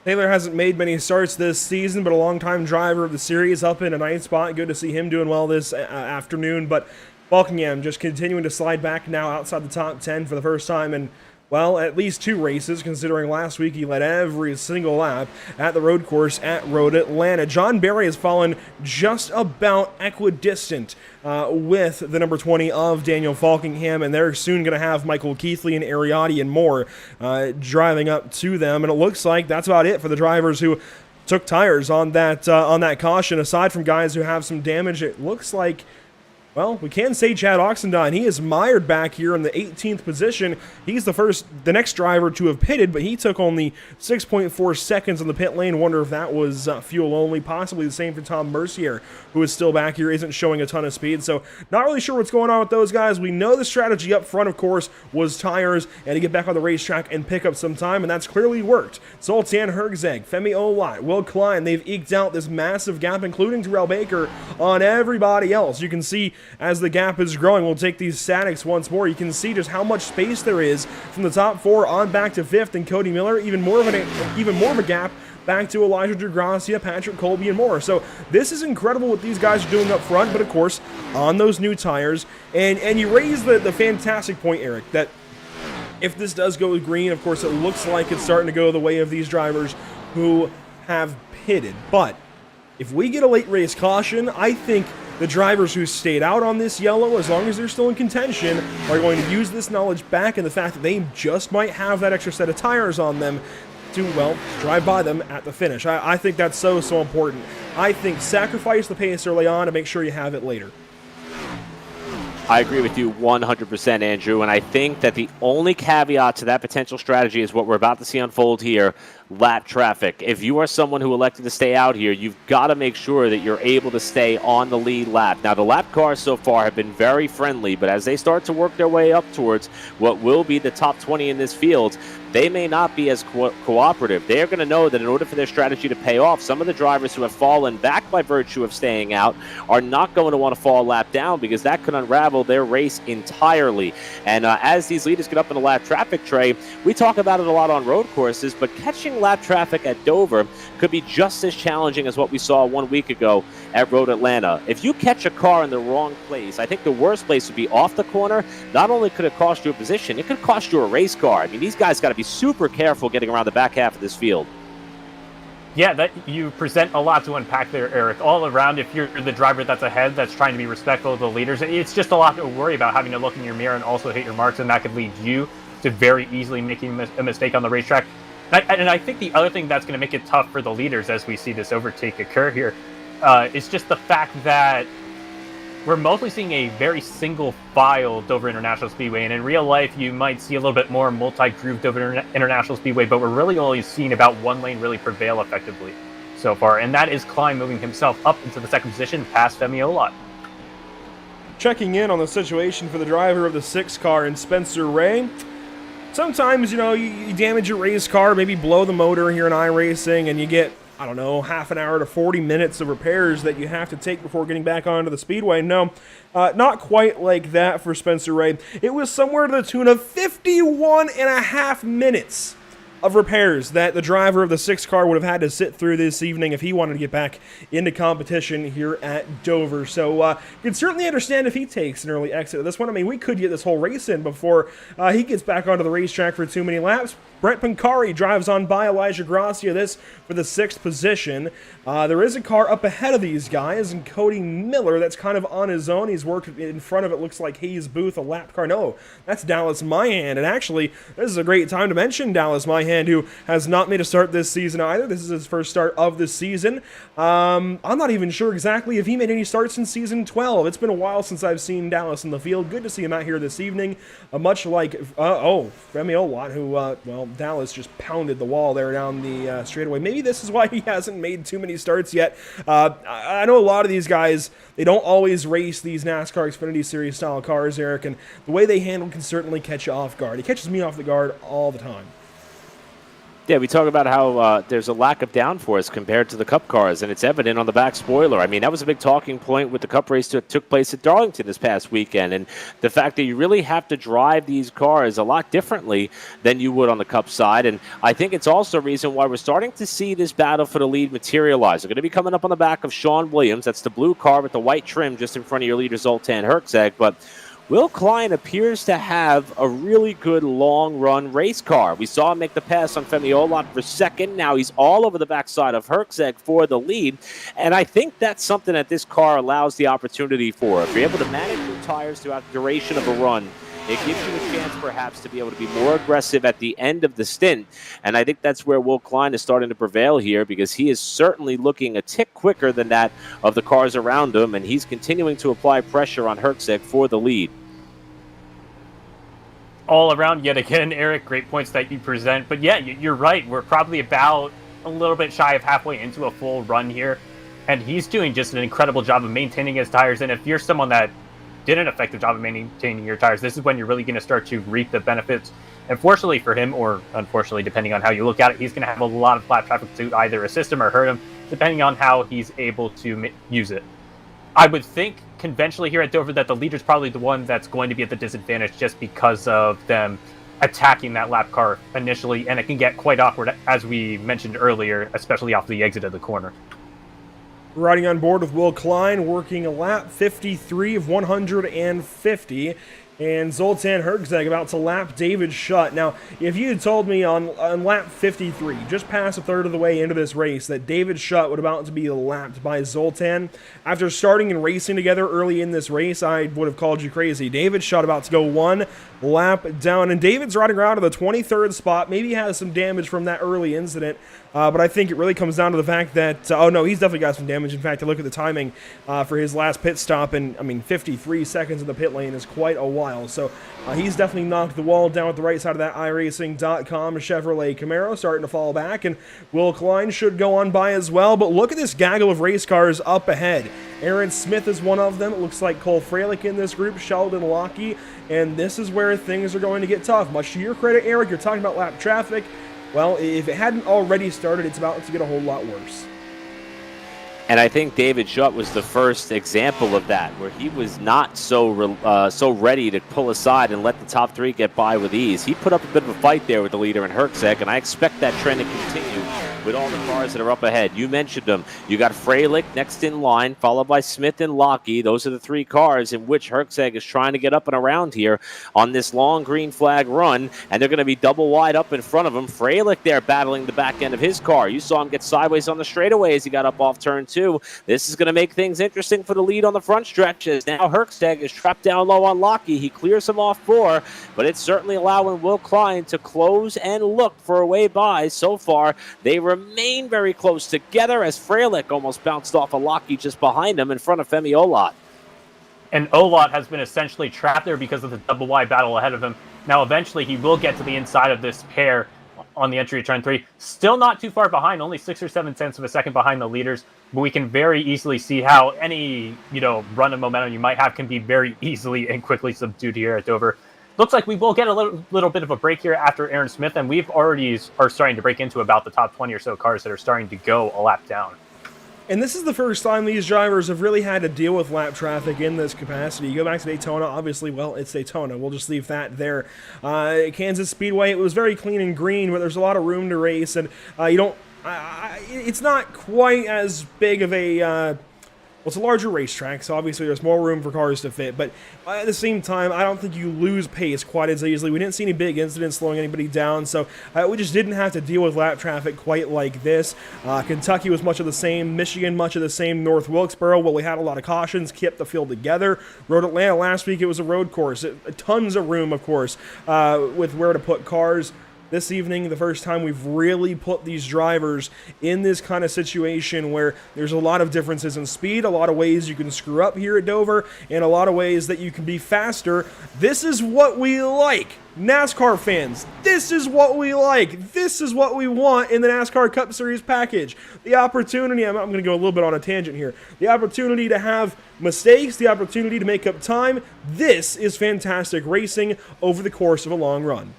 Taylor hasn't made many starts this season, but a longtime driver of the series, up in a 9th spot. Good to see him doing well this afternoon. But Falkingham just continuing to slide back now outside the top 10 for the first time in, well, at least 2 races, considering last week he led every single lap at the road course at Road Atlanta. John Barry has fallen just about equidistant with the number 20 of Daniel Falkingham, and they're soon going to have Michael Keithley and Ariati and more driving up to them, and it looks like that's about it for the drivers who took tires on that caution. Aside from guys who have some damage, it looks like well, we can say Chad Oxendine. He is mired back here in the 18th position. He's the next driver to have pitted, but he took only 6.4 seconds on the pit lane. Wonder if that was fuel only. Possibly the same for Tom Mercier, who is still back here, isn't showing a ton of speed. So not really sure what's going on with those guys. We know the strategy up front, of course, was tires and to get back on the racetrack and pick up some time, and that's clearly worked. Zoltan Herzeg, Femi Olot, Will Klein, they've eked out this massive gap, including Terrell Baker, on everybody else. You can see as the gap is growing, we'll take these statics once more. You can see just how much space there is from the top 4 on back to 5th, and Cody Miller, even more of a gap back to Elijah DeGracia, Patrick Colby, and more. So this is incredible what these guys are doing up front, but of course, on those new tires. And you raise the fantastic point, Eric, that if this does go green, of course, it looks like it's starting to go the way of these drivers who have pitted. But if we get a late race caution, I think the drivers who stayed out on this yellow, as long as they're still in contention, are going to use this knowledge back and the fact that they just might have that extra set of tires on them to, well, drive by them at the finish. I think that's so important. I think sacrifice the pace early on to make sure you have it later. I agree with you 100%, Andrew, and I think that the only caveat to that potential strategy is what we're about to see unfold here, lap traffic. If you are someone who elected to stay out here, you've got to make sure that you're able to stay on the lead lap. Now, the lap cars so far have been very friendly, but as they start to work their way up towards what will be the top 20 in this field, they may not be as cooperative. They're going to know that in order for their strategy to pay off, some of the drivers who have fallen back by virtue of staying out are not going to want to fall a lap down, because that could unravel their race entirely. And as these leaders get up in the lap traffic tray, we talk about it a lot on road courses, but catching lap traffic at Dover could be just as challenging as what we saw 1 week ago at Road Atlanta. If you catch a car in the wrong place, I think the worst place would be off the corner. Not only could it cost you a position, it could cost you a race car. I mean, these guys got to be super careful getting around the back half of this field. Yeah, that you present a lot to unpack there, Eric. All around, if you're the driver that's ahead, that's trying to be respectful of the leaders, it's just a lot to worry about, having to look in your mirror and also hit your marks, and that could lead you to very easily making a mistake on the racetrack. And I think the other thing that's going to make it tough for the leaders as we see this overtake occur here is just the fact that we're mostly seeing a very single file Dover International Speedway, and in real life you might see a little bit more multi-groove Dover International Speedway, but we're really only seeing about one lane really prevail effectively so far, and that is Klein moving himself up into the second position past Femi Olot. Checking in on the situation for the driver of the 6 car in Spencer Ray. Sometimes, you know, you damage your race car, maybe blow the motor here in iRacing, and you get, I don't know, half an hour to 40 minutes of repairs that you have to take before getting back onto the speedway. No, not quite like that for Spencer Ray. It was somewhere to the tune of 51 and a half minutes of repairs that the driver of the 6 car would have had to sit through this evening if he wanted to get back into competition here at Dover. So you can certainly understand if he takes an early exit of this one. I mean, we could get this whole race in before he gets back onto the racetrack for too many laps. Brett Pancari drives on by Elijah Gracia, this for the 6th position. There is a car up ahead of these guys, and Cody Miller, that's kind of on his own. He's worked in front of it, looks like Hayes Booth, a lap car. No, that's Dallas Myhand. And actually, this is a great time to mention Dallas Myhand, who has not made a start this season either. This is his first start of the season. I'm not even sure exactly if he made any starts in Season 12. It's been a while since I've seen Dallas in the field. Good to see him out here this evening. Much like, Femi Olot, who, well, Dallas just pounded the wall there down the straightaway. Maybe this is why he hasn't made too many starts yet. I know a lot of these guys, they don't always race these NASCAR Xfinity Series style cars, Eric, and the way they handle can certainly catch you off guard. He catches me off the guard all the time. Yeah, we talk about how there's a lack of downforce compared to the Cup cars, and it's evident on the back spoiler. I mean, that was a big talking point with the Cup race that took place at Darlington this past weekend, and the fact that you really have to drive these cars a lot differently than you would on the Cup side, and I think it's also a reason why we're starting to see this battle for the lead materialize. They're going to be coming up on the back of Sean Williams. That's the blue car with the white trim just in front of your leader, Zoltan Herzeg, but Will Klein appears to have a really good long-run race car. We saw him make the pass on Femi Olot for second. Now he's all over the backside of Herzeg for the lead. And I think that's something that this car allows the opportunity for. If you're able to manage your tires throughout the duration of a run, it gives you a chance perhaps to be able to be more aggressive at the end of the stint. And I think that's where Will Klein is starting to prevail here, because he is certainly looking a tick quicker than that of the cars around him, and he's continuing to apply pressure on Herczeg for the lead. All around, yet again, Eric, great points that you present. But yeah, you're right. We're probably about a little bit shy of halfway into a full run here, and he's doing just an incredible job of maintaining his tires. And if you're someone that did an effective job of maintaining your tires, this is when you're really going to start to reap the benefits. And fortunately for him, or unfortunately, depending on how you look at it, he's going to have a lot of lap traffic to either assist him or hurt him, depending on how he's able to use it. I would think conventionally here at Dover that the leader's probably the one that's going to be at the disadvantage, just because of them attacking that lap car initially, and it can get quite awkward, as we mentioned earlier, especially off the exit of the corner. Riding on board with Will Klein, working a lap 53 of 150. And Zoltan Herczeg about to lap David Schutt. Now, if you had told me on lap 53, just past a third of the way into this race, that David Schutt would about to be lapped by Zoltan, after starting and racing together early in this race, I would have called you crazy. David Schutt about to go one lap down, and David's riding around to the 23rd spot. Maybe he has some damage from that early incident, but I think it really comes down to the fact that, oh no, he's definitely got some damage. In fact, I look at the timing for his last pit stop, and I mean, 53 seconds in the pit lane is quite a while. So he's definitely knocked the wall down at the right side of that iRacing.com Chevrolet Camaro, starting to fall back, and Will Klein should go on by as well. But look at this gaggle of race cars up ahead. Aaron Smith is one of them. It looks like Cole Freilich in this group, Sheldon Lockie, and this is where things are going to get tough. Much to your credit, Eric, you're talking about lap traffic. Well, if it hadn't already started, it's about to get a whole lot worse. And I think David Schutt was the first example of that, where he was not so ready to pull aside and let the top three get by with ease. He put up a bit of a fight there with the leader in Herczeg, and I expect that trend to continue with all the cars that are up ahead. You mentioned them. You got Freilich next in line, followed by Smith and Lockie. Those are the three cars in which Herczeg is trying to get up and around here on this long green flag run, and they're going to be double wide up in front of him. Freilich there battling the back end of his car. You saw him get sideways on the straightaway as he got up off turn 2. This is going to make things interesting for the lead on the front stretches. Now Herczeg is trapped down low on Lockie. He clears him off 4, but it's certainly allowing Will Klein to close and look for a way by. So far, they remain very close together as Freilich almost bounced off a Lockie just behind him in front of Femi Olot. And Olot has been essentially trapped there because of the double wide battle ahead of him. Now eventually he will get to the inside of this pair on the entry to turn 3. Still not too far behind, only 6 or 7 tenths of a second behind the leaders. But we can very easily see how any, run of momentum you might have can be very easily and quickly subdued here at Dover. Looks like we will get a little bit of a break here after Aaron Smith, and we've already are starting to break into about the top 20 or so cars that are starting to go a lap down. And this is the first time these drivers have really had to deal with lap traffic in this capacity. You go back to Daytona, obviously, well, it's Daytona. We'll just leave that there. Kansas Speedway, it was very clean and green, but there's a lot of room to race, and it's not quite as big of a... it's a larger racetrack, so obviously there's more room for cars to fit, but at the same time, I don't think you lose pace quite as easily. We didn't see any big incidents slowing anybody down, so we just didn't have to deal with lap traffic quite like this. Kentucky was much of the same, Michigan much of the same, North Wilkesboro, well, we had a lot of cautions, kept the field together. Road Atlanta last week, it was a road course. Tons of room, of course, with where to put cars. This evening, the first time we've really put these drivers in this kind of situation where there's a lot of differences in speed, a lot of ways you can screw up here at Dover, and a lot of ways that you can be faster. This is what we like. NASCAR fans, this is what we like. This is what we want in the NASCAR Cup Series package. The opportunity, I'm going to go a little bit on a tangent here, the opportunity to have mistakes, the opportunity to make up time. This is fantastic racing over the course of a long run.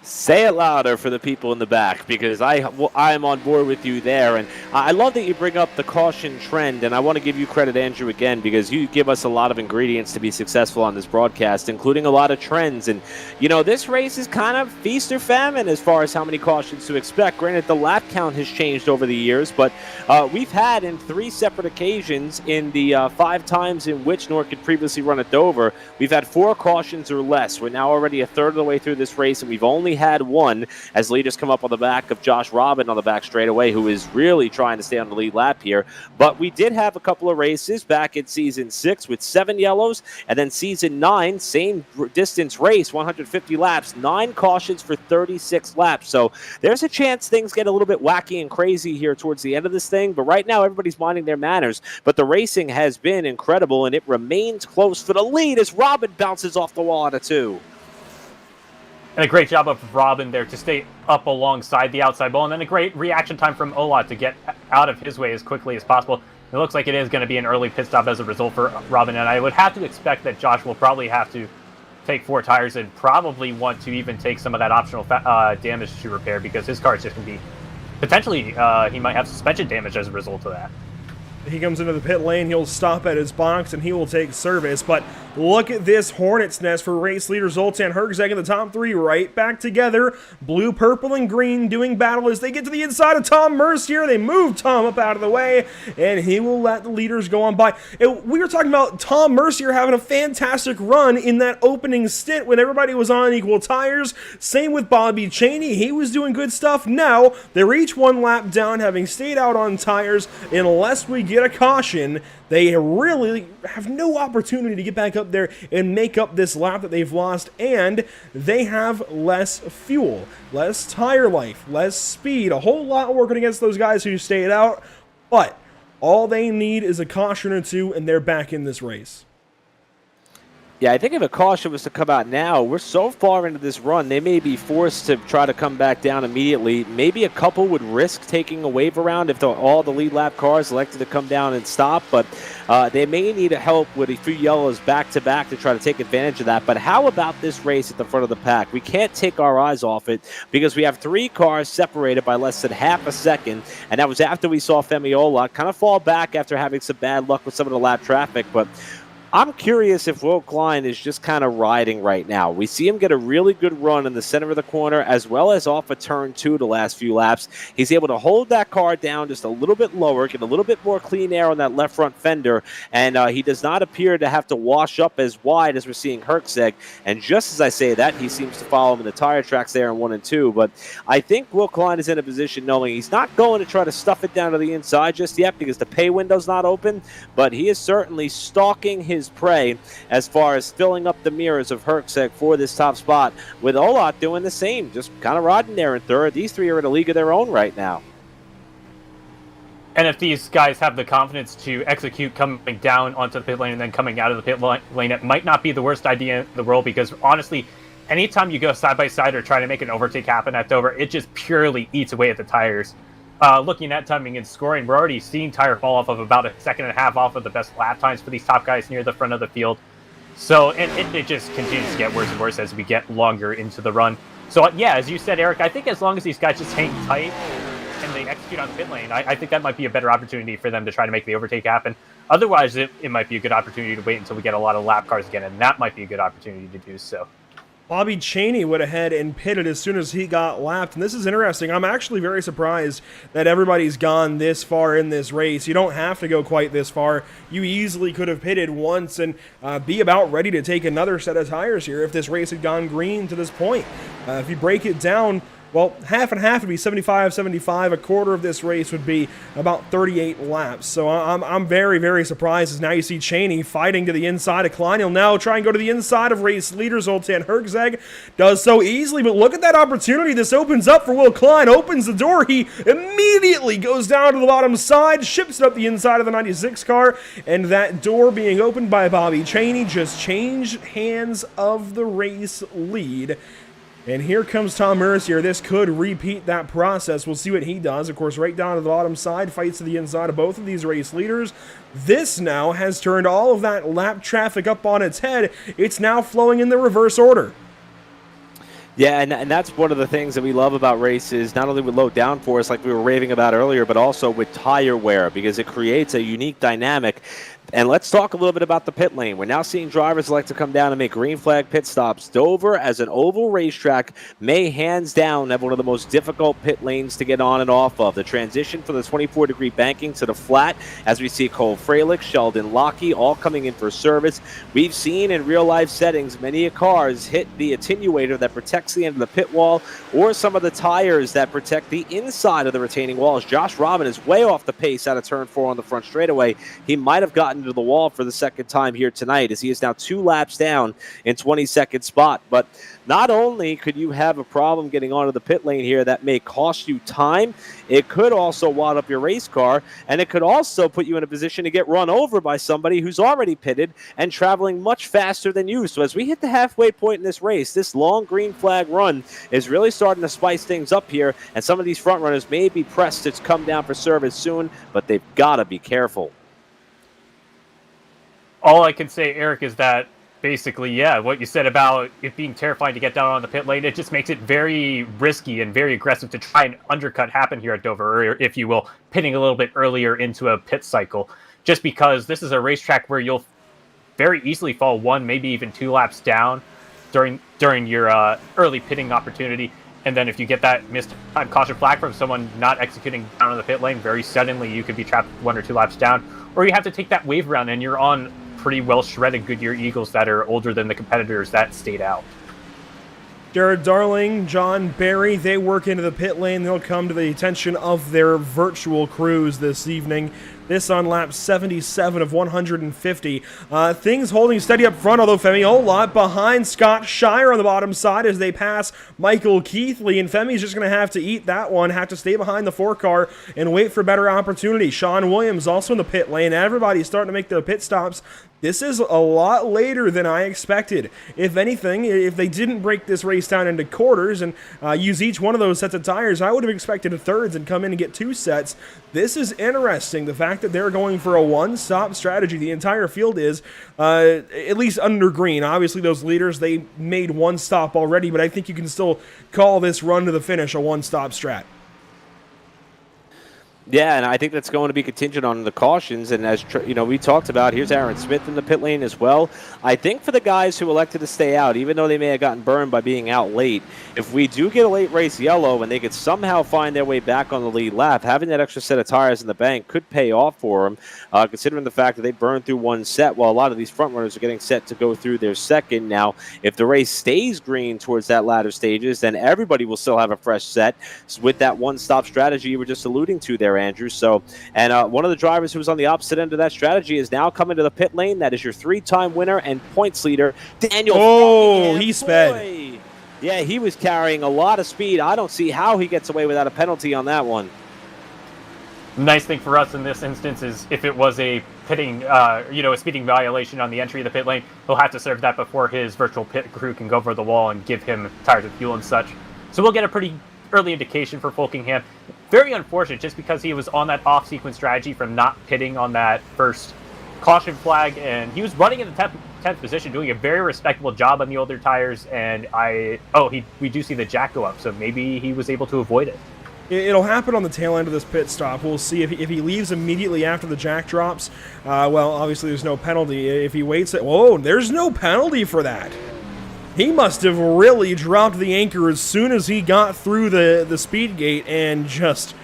Say it louder for the people in the back, because I am on board with you there. And I love that you bring up the caution trend, and I want to give you credit, Andrew, again, because you give us a lot of ingredients to be successful on this broadcast, including a lot of trends. And, this race is kind of feast or famine as far as how many cautions to expect. Granted, the lap count has changed over the years, but we've had in 3 separate occasions in the 5 times in which NORC had previously run at Dover, we've had 4 cautions or less. We're now already a third of the way through this race, and we've only had one as leaders come up on the back of Josh Robin on the back straightaway, who is really trying to stay on the lead lap here. But we did have a couple of races back in Season 6 with 7 yellows, and then Season 9, same distance race, 150 laps, 9 cautions for 36 laps. So there's a chance things get a little bit wacky and crazy here towards the end of this thing, but right now everybody's minding their manners. But the racing has been incredible, and it remains close for the lead as Robin bounces off the wall at a 2. And a great job of Robin there to stay up alongside the outside ball, and then a great reaction time from Ola to get out of his way as quickly as possible. It looks like it is going to be an early pit stop as a result for Robin, and I would have to expect that Josh will probably have to take 4 tires and probably want to even take some of that optional damage to repair, because his car is just going to be potentially, he might have suspension damage as a result of that. He comes into the pit lane, he'll stop at his box, and he will take service. But look at this hornet's nest for race leader Zoltan Herczeg in the top 3, right back together. Blue, purple, and green doing battle as they get to the inside of Tom Mercier. They move Tom up out of the way, and he will let the leaders go on by. And we were talking about Tom Mercier having a fantastic run in that opening stint when everybody was on equal tires. Same with Bobby Chaney. He was doing good stuff. Now, they're each 1 lap down, having stayed out on tires. Unless we get a caution, they really have no opportunity to get back up there and make up this lap that they've lost, and they have less fuel, less tire life, less speed, a whole lot working against those guys who stayed out, but all they need is a caution or 2, and they're back in this race. Yeah, I think if a caution was to come out now, we're so far into this run, they may be forced to try to come back down immediately. Maybe a couple would risk taking a wave around if all the lead lap cars elected to come down and stop, but they may need help with a few yellows back-to-back to try to take advantage of that. But how about this race at the front of the pack? We can't take our eyes off it because we have 3 cars separated by less than half a second, and that was after we saw Femiola kind of fall back after having some bad luck with some of the lap traffic. But I'm curious if Will Klein is just kind of riding right now. We see him get a really good run in the center of the corner as well as off of turn 2 the last few laps. He's able to hold that car down just a little bit lower, get a little bit more clean air on that left front fender, and he does not appear to have to wash up as wide as we're seeing Herczeg. And just as I say that, he seems to follow him in the tire tracks there in 1 and 2. But I think Will Klein is in a position knowing he's not going to try to stuff it down to the inside just yet because the pay window's not open, but he is certainly stalking his prey as far as filling up the mirrors of Herczeg for this top spot, with Olot doing the same, just kind of riding there in third. These 3 are in a league of their own right now. And if these guys have the confidence to execute coming down onto the pit lane and then coming out of the pit lane, it might not be the worst idea in the world, because honestly, anytime you go side by side or try to make an overtake happen at Dover, it just purely eats away at the tires. Looking at timing and scoring, we're already seeing tire fall off of about 1.5 seconds off of the best lap times for these top guys near the front of the field. So, and it just continues to get worse and worse as we get longer into the run. So, yeah, as you said, Eric, I think as long as these guys just hang tight and they execute on the pit lane, I think that might be a better opportunity for them to try to make the overtake happen. Otherwise, it might be a good opportunity to wait until we get a lot of lap cars again, and that might be a good opportunity to do so. Bobby Chaney went ahead and pitted as soon as he got lapped. And this is interesting. I'm actually very surprised that everybody's gone this far in this race. You don't have to go quite this far. You easily could have pitted once and be about ready to take another set of tires here if this race had gone green to this point. If you break it down, well, half and half would be 75-75. A quarter of this race would be about 38 laps. So I'm very, very surprised as now you see Chaney fighting to the inside of Klein. He'll now try and go to the inside of race leader Zoltan Herczeg. Does so easily, but look at that opportunity this opens up for Will Klein. Opens the door. He immediately goes down to the bottom side, ships it up the inside of the 96 car, and that door being opened by Bobby Chaney just changed hands of the race lead. And here comes Tom Mercier. This could repeat that process. We'll see what he does. Of course, right down to the bottom side, fights to the inside of both of these race leaders. This now has turned all of that lap traffic up on its head. It's now flowing in the reverse order. Yeah, and that's one of the things that we love about races, not only with low downforce like we were raving about earlier, but also with tire wear, because it creates a unique dynamic And let's talk a little bit about the pit lane. We're now seeing drivers like to come down and make green flag pit stops. Dover, as an oval racetrack, may hands down have one of the most difficult pit lanes to get on and off of. The transition from the 24-degree banking to the flat, as we see Cole Freilich, Sheldon Lockie, all coming in for service. We've seen in real-life settings many cars hit the attenuator that protects the end of the pit wall, or some of the tires that protect the inside of the retaining walls. Josh Robin is way off the pace out of turn 4 on the front straightaway. He might have gotten to the wall for the second time here tonight, as he is now 2 laps down in 22nd spot. But not only could you have a problem getting onto the pit lane here that may cost you time, it could also wad up your race car, and it could also put you in a position to get run over by somebody who's already pitted and traveling much faster than you. So as we hit the halfway point in this race, this long green flag run is really starting to spice things up here, and some of these front runners may be pressed to come down for service soon, but they've got to be careful. All I can say, Eric, is that basically, yeah, what you said about it being terrifying to get down on the pit lane, it just makes it very risky and very aggressive to try and undercut happen here at Dover, or if you will, pitting a little bit earlier into a pit cycle, just because this is a racetrack where you'll very easily fall 1, maybe even 2 laps down during your early pitting opportunity. And then if you get that missed time caution flag from someone not executing down on the pit lane, very suddenly you could be trapped 1 or 2 laps down, or you have to take that wave around and you're on pretty well shredded Goodyear Eagles that are older than the competitors that stayed out. Jared Darling, John Barry, they work into the pit lane. They'll come to the attention of their virtual crews this evening. This on lap 77 of 150. Things holding steady up front, although Femi Olot behind Scott Shire on the bottom side as they pass Michael Keithley. And Femi's just going to have to eat that one, have to stay behind the 4-car and wait for better opportunity. Sean Williams also in the pit lane. Everybody's starting to make their pit stops. This is a lot later than I expected. If anything, if they didn't break this race down into quarters and use each one of those sets of tires, I would have expected thirds and come in and get 2 sets. This is interesting. The fact that they're going for a one-stop strategy, the entire field is, at least under green. Obviously, those leaders, they made one stop already, but I think you can still call this run to the finish a one-stop strat. Yeah, and I think that's going to be contingent on the cautions. And as we talked about, here's Aaron Smith in the pit lane as well. I think for the guys who elected to stay out, even though they may have gotten burned by being out late, if we do get a late race yellow and they could somehow find their way back on the lead lap, having that extra set of tires in the bank could pay off for them, considering the fact that they burned through one set while a lot of these front runners are getting set to go through their second. Now, if the race stays green towards that latter stages, then everybody will still have a fresh set with that one-stop strategy you were just alluding to there, Andrew. So, and one of the drivers who was on the opposite end of that strategy is now coming to the pit lane. That is your 3-time winner and points leader, Daniel. Oh, he sped. Yeah, he was carrying a lot of speed. I don't see how he gets away without a penalty on that one. Nice thing for us in this instance is if it was a pitting, a speeding violation on the entry of the pit lane, he'll have to serve that before his virtual pit crew can go over the wall and give him tires of fuel and such. So we'll get a pretty early indication for Folkingham. Very unfortunate just because he was on that off-sequence strategy from not pitting on that first caution flag, and he was running in the 10th position, doing a very respectable job on the older tires, and we do see the jack go up, so maybe he was able to avoid it. It'll happen on the tail end of this pit stop. We'll see if he leaves immediately after the jack drops. Well, obviously there's no penalty. If he waits, there's no penalty for that. He must have really dropped the anchor as soon as he got through the speed gate and just...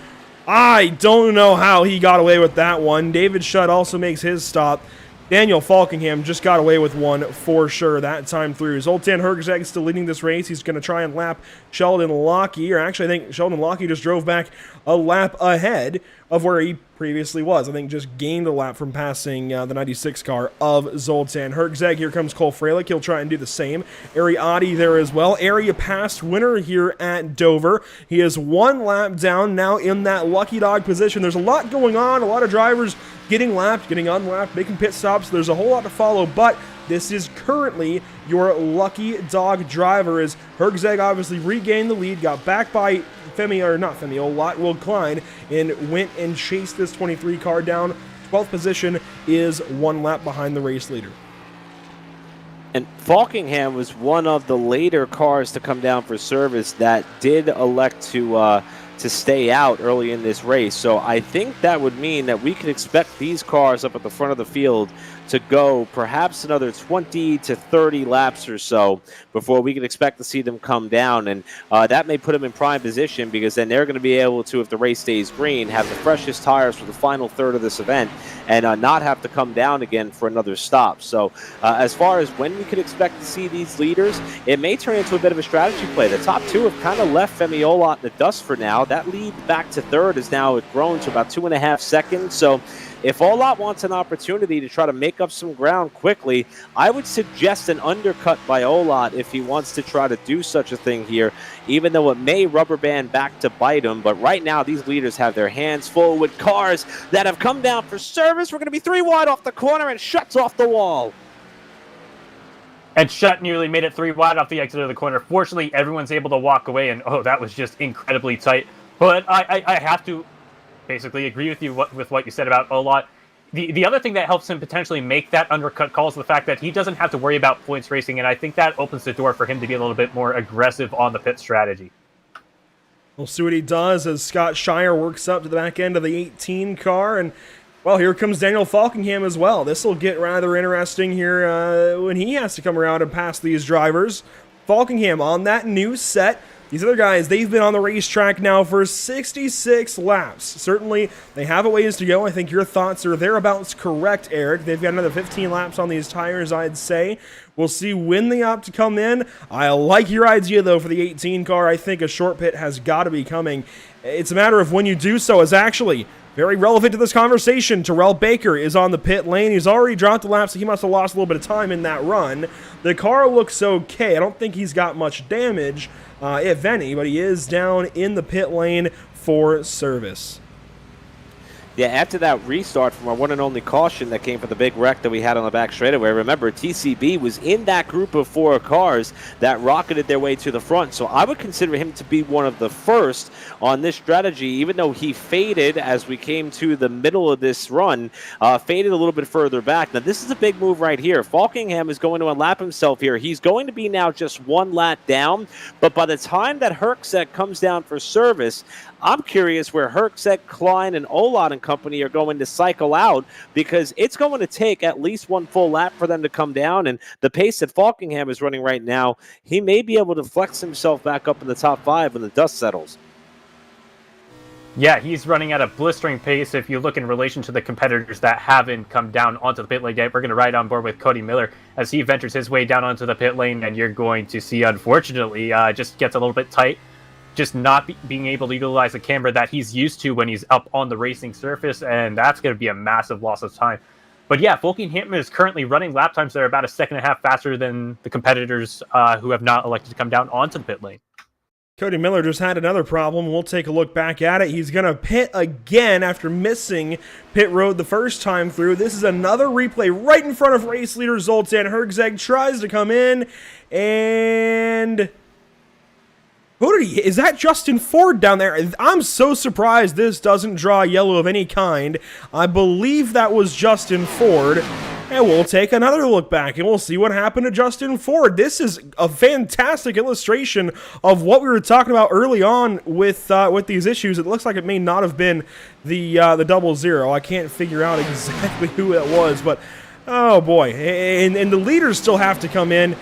I don't know how he got away with that one. David Shutt also makes his stop. Daniel Folkingham just got away with one for sure that time through. Zoltan Hergzeg still leading this race. He's going to try and lap Sheldon Lockie, or actually I think Sheldon Lockie just drove back a lap ahead of where he previously was. I think just gained a lap from passing the 96 car of Zoltan Hergzeg. Here comes Cole Freilich. He'll try and do the same. Ariati there as well. Area past winner here at Dover. He is 1 lap down now in that lucky dog position. There's a lot going on. A lot of drivers getting lapped, getting unlapped, making pit stops. There's a whole lot to follow, but this is currently your lucky dog driver as Hergzeg obviously regained the lead, got back by Will Klein, and went and chased this 23 car down. 12th position is 1 lap behind the race leader. And Folkingham was one of the later cars to come down for service that did elect to to stay out early in this race. So I think that would mean that we could expect these cars up at the front of the field to go perhaps another 20 to 30 laps or so before we can expect to see them come down. And that may put them in prime position, because then they're going to be able to, if the race stays green, have the freshest tires for the final third of this event and not have to come down again for another stop. So as far as when we could expect to see these leaders, it may turn into a bit of a strategy play. The top two have kind of left Femi Olot in the dust for now. That lead back to third is now grown to about 2.5 seconds. So if Olot wants an opportunity to try to make up some ground quickly, I would suggest an undercut by Olot if he wants to try to do such a thing here, even though it may rubber band back to bite him. But right now, these leaders have their hands full with cars that have come down for service. We're going to be 3 wide off the corner, and Shutt's off the wall. And Shutt nearly made it 3 wide off the exit of the corner. Fortunately, everyone's able to walk away, and that was just incredibly tight. But I have to basically agree with you with what you said about Olot. The other thing that helps him potentially make that undercut call is the fact that he doesn't have to worry about points racing, and I think that opens the door for him to be a little bit more aggressive on the pit strategy. We'll see what he does as Scott Shire works up to the back end of the 18 car, and well, here comes Daniel Falkingham as well. This will get rather interesting here when he has to come around and pass these drivers. Falkingham on that new set. These other guys, they've been on the racetrack now for 66 laps. Certainly, they have a ways to go. I think your thoughts are thereabouts correct, Eric. They've got another 15 laps on these tires, I'd say. We'll see when they opt to come in. I like your idea, though, for the 18 car. I think a short pit has got to be coming. It's a matter of when you do so. Is actually very relevant to this conversation. Terrell Baker is on the pit lane. He's already dropped the laps, so he must have lost a little bit of time in that run. The car looks okay. I don't think he's got much damage, if any, but he is down in the pit lane for service. Yeah, after that restart from our one and only caution that came from the big wreck that we had on the back straightaway, remember, TCB was in that group of 4 cars that rocketed their way to the front. So I would consider him to be one of the first on this strategy, even though he faded as we came to the middle of this run, faded a little bit further back. Now, this is a big move right here. Falkingham is going to unlap himself here. He's going to be now just 1 lap down, but by the time that Herczek comes down for service, I'm curious where Herczek, Klein, and Olot and company are going to cycle out, because it's going to take at least 1 full lap for them to come down. And the pace that Falkingham is running right now, he may be able to flex himself back up in the top 5 when the dust settles. Yeah, he's running at a blistering pace. If you look in relation to the competitors that haven't come down onto the pit lane yet, we're going to ride on board with Cody Miller as he ventures his way down onto the pit lane, and you're going to see, unfortunately, just gets a little bit tight. Just not being able to utilize the camera that he's used to when he's up on the racing surface, and that's going to be a massive loss of time. But yeah, Falkingham is currently running lap times that are about 1.5 seconds faster than the competitors who have not elected to come down onto the pit lane. Cody Miller just had another problem. We'll take a look back at it. He's going to pit again after missing pit road the first time through. This is another replay right in front of race leader Zoltan Herczek. Tries to come in, and who did he hit? Is that Justin Ford down there? I'm so surprised this doesn't draw yellow of any kind. I believe that was Justin Ford. And we'll take another look back, and we'll see what happened to Justin Ford. This is a fantastic illustration of what we were talking about early on with these issues. It looks like it may not have been the 00. I can't figure out exactly who it was, but oh boy. And the leaders still have to come in.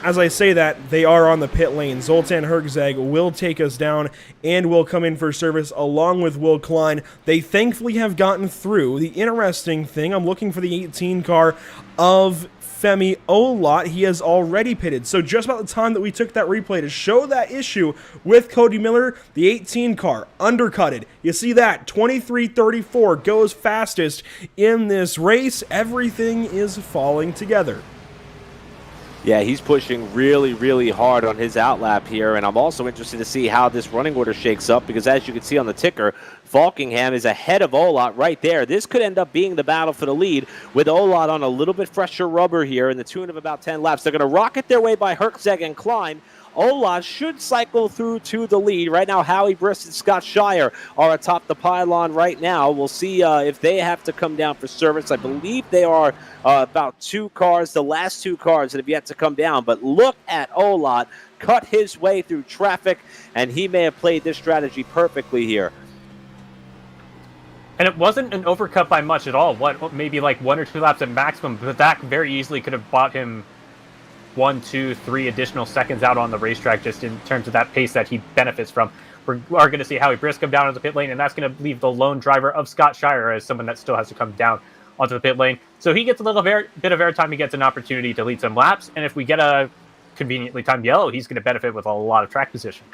As I say that, they are on the pit lane. Zoltan Herczek will take us down and will come in for service along with Will Klein. They thankfully have gotten through. The interesting thing, I'm looking for the 18 car of Femi Olot. He has already pitted. So just about the time that we took that replay to show that issue with Cody Miller, the 18 car undercutted. You see that? 23:34 goes fastest in this race. Everything is falling together. Yeah, he's pushing really, really hard on his outlap here, and I'm also interested to see how this running order shakes up, because as you can see on the ticker, Falkingham is ahead of Olot right there. This could end up being the battle for the lead, with Olot on a little bit fresher rubber here in the tune of about 10 laps. They're going to rocket their way by Herczek and Klein. Ola should cycle through to the lead. Right now, Howie Briss and Scott Shire are atop the pylon right now. We'll see if they have to come down for service. I believe they are about 2 cars, the last 2 cars that have yet to come down. But look at Ola cut his way through traffic, and he may have played this strategy perfectly here. And it wasn't an overcut by much at all. Maybe like 1 or 2 laps at maximum, but that very easily could have bought him 1, 2, 3 additional seconds out on the racetrack, just in terms of that pace that he benefits from. We are going to see Howie Briss come down onto the pit lane, and that's going to leave the lone driver of Scott Shire as someone that still has to come down onto the pit lane. So he gets a little bit of airtime. He gets an opportunity to lead some laps, and if we get a conveniently timed yellow, he's going to benefit with a lot of track position.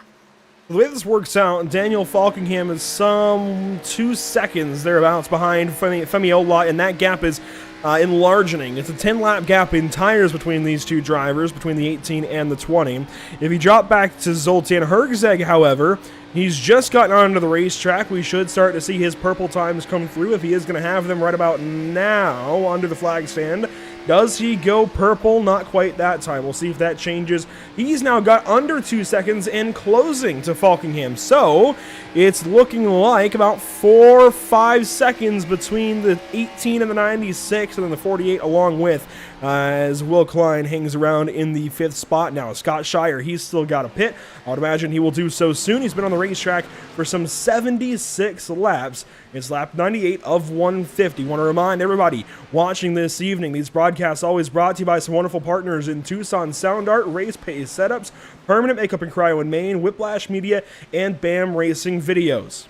The way this works out, Daniel Falkingham is some 2 seconds thereabouts behind Femi Ola, and that gap is enlarging. It's a 10-lap gap in tires between these 2 drivers, between the 18 and the 20. If you drop back to Zoltan Herzeg, however, he's just gotten onto the racetrack. We should start to see his purple times come through if he is going to have them right about now under the flag stand. Does he go purple? Not quite that time. We'll see if that changes. He's now got under 2 seconds and closing to Falkingham. So it's looking like about 4 or 5 seconds between the 18 and the 96 and then the 48 along with as Will Klein hangs around in the 5th spot. Now Scott Shire, he's still got a pit. I would imagine he will do so soon. He's been on the racetrack for some 76 laps. It's lap 98 of 150. Want to remind everybody watching this evening, these broadcasts always brought to you by some wonderful partners in Tucson Sound Art, Race Pace Setups, Permanent Makeup and Cryo in Maine, Whiplash Media, and BAM Racing Videos.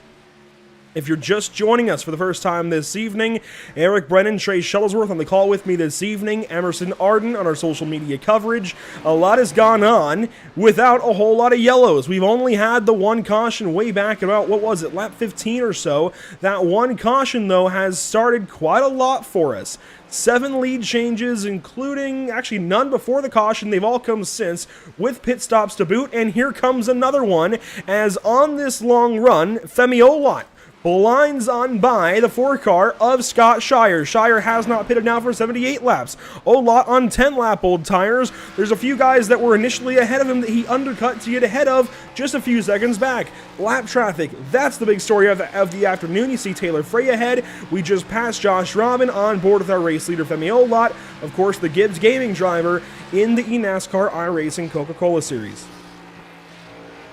If you're just joining us for the first time this evening, Eric Brennan, Trey Shuttlesworth on the call with me this evening, Emerson Arden on our social media coverage. A lot has gone on without a whole lot of yellows. We've only had the 1 caution way back about, what was it, lap 15 or so. That 1 caution, though, has started quite a lot for us. 7 lead changes, including actually none before the caution. They've all come since, with pit stops to boot. And here comes another one, as on this long run, Femi Ola blinds on by the 4-car of Scott Shire. Shire has not pitted now for 78 laps. Ola on 10-lap old tires. There's a few guys that were initially ahead of him that he undercut to get ahead of just a few seconds back. Lap traffic, that's the big story of the afternoon. You see Taylor Frey ahead. We just passed Josh Robin on board with our race leader Femi Ola, of course the Gibbs Gaming driver in the eNASCAR iRacing Coca-Cola Series.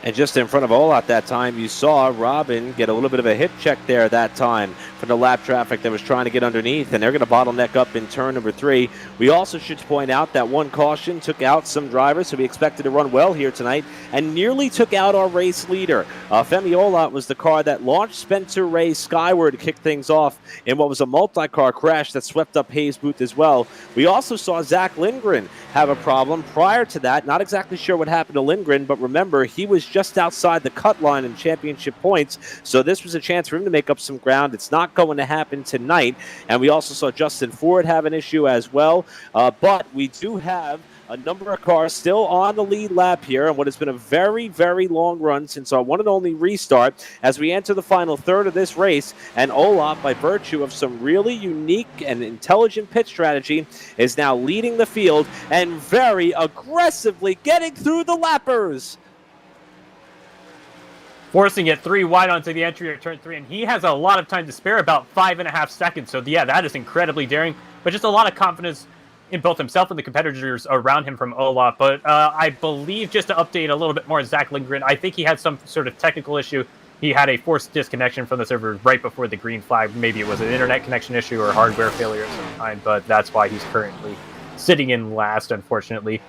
And just in front of Ola at that time, you saw Robin get a little bit of a hip check there that time from the lap traffic that was trying to get underneath, and they're going to bottleneck up in turn number 3. We also should point out that 1 caution took out some drivers who we expected to run well here tonight and nearly took out our race leader. Femi Ola was the car that launched Spencer Ray skyward to kick things off in what was a multi-car crash that swept up Hayes Booth as well. We also saw Zach Lindgren have a problem prior to that. Not exactly sure what happened to Lindgren, but remember, he was just outside the cut line in championship points, so this was a chance for him to make up some ground. It's not going to happen tonight, and we also saw Justin Ford have an issue as well, but we do have a number of cars still on the lead lap here and what has been a very, very long run since our one and only restart as we enter the final third of this race. And Ola, by virtue of some really unique and intelligent pit strategy, is now leading the field and very aggressively getting through the lappers. Forcing it 3 wide onto the entry of turn 3, and he has a lot of time to spare, about 5.5 seconds. So yeah, that is incredibly daring, but just a lot of confidence in both himself and the competitors around him from Ola. But I believe, just to update a little bit more, Zach Lindgren, I think he had some sort of technical issue. He had a forced disconnection from the server right before the green flag. Maybe it was an internet connection issue or hardware failure of some kind, but that's why he's currently sitting in last, unfortunately.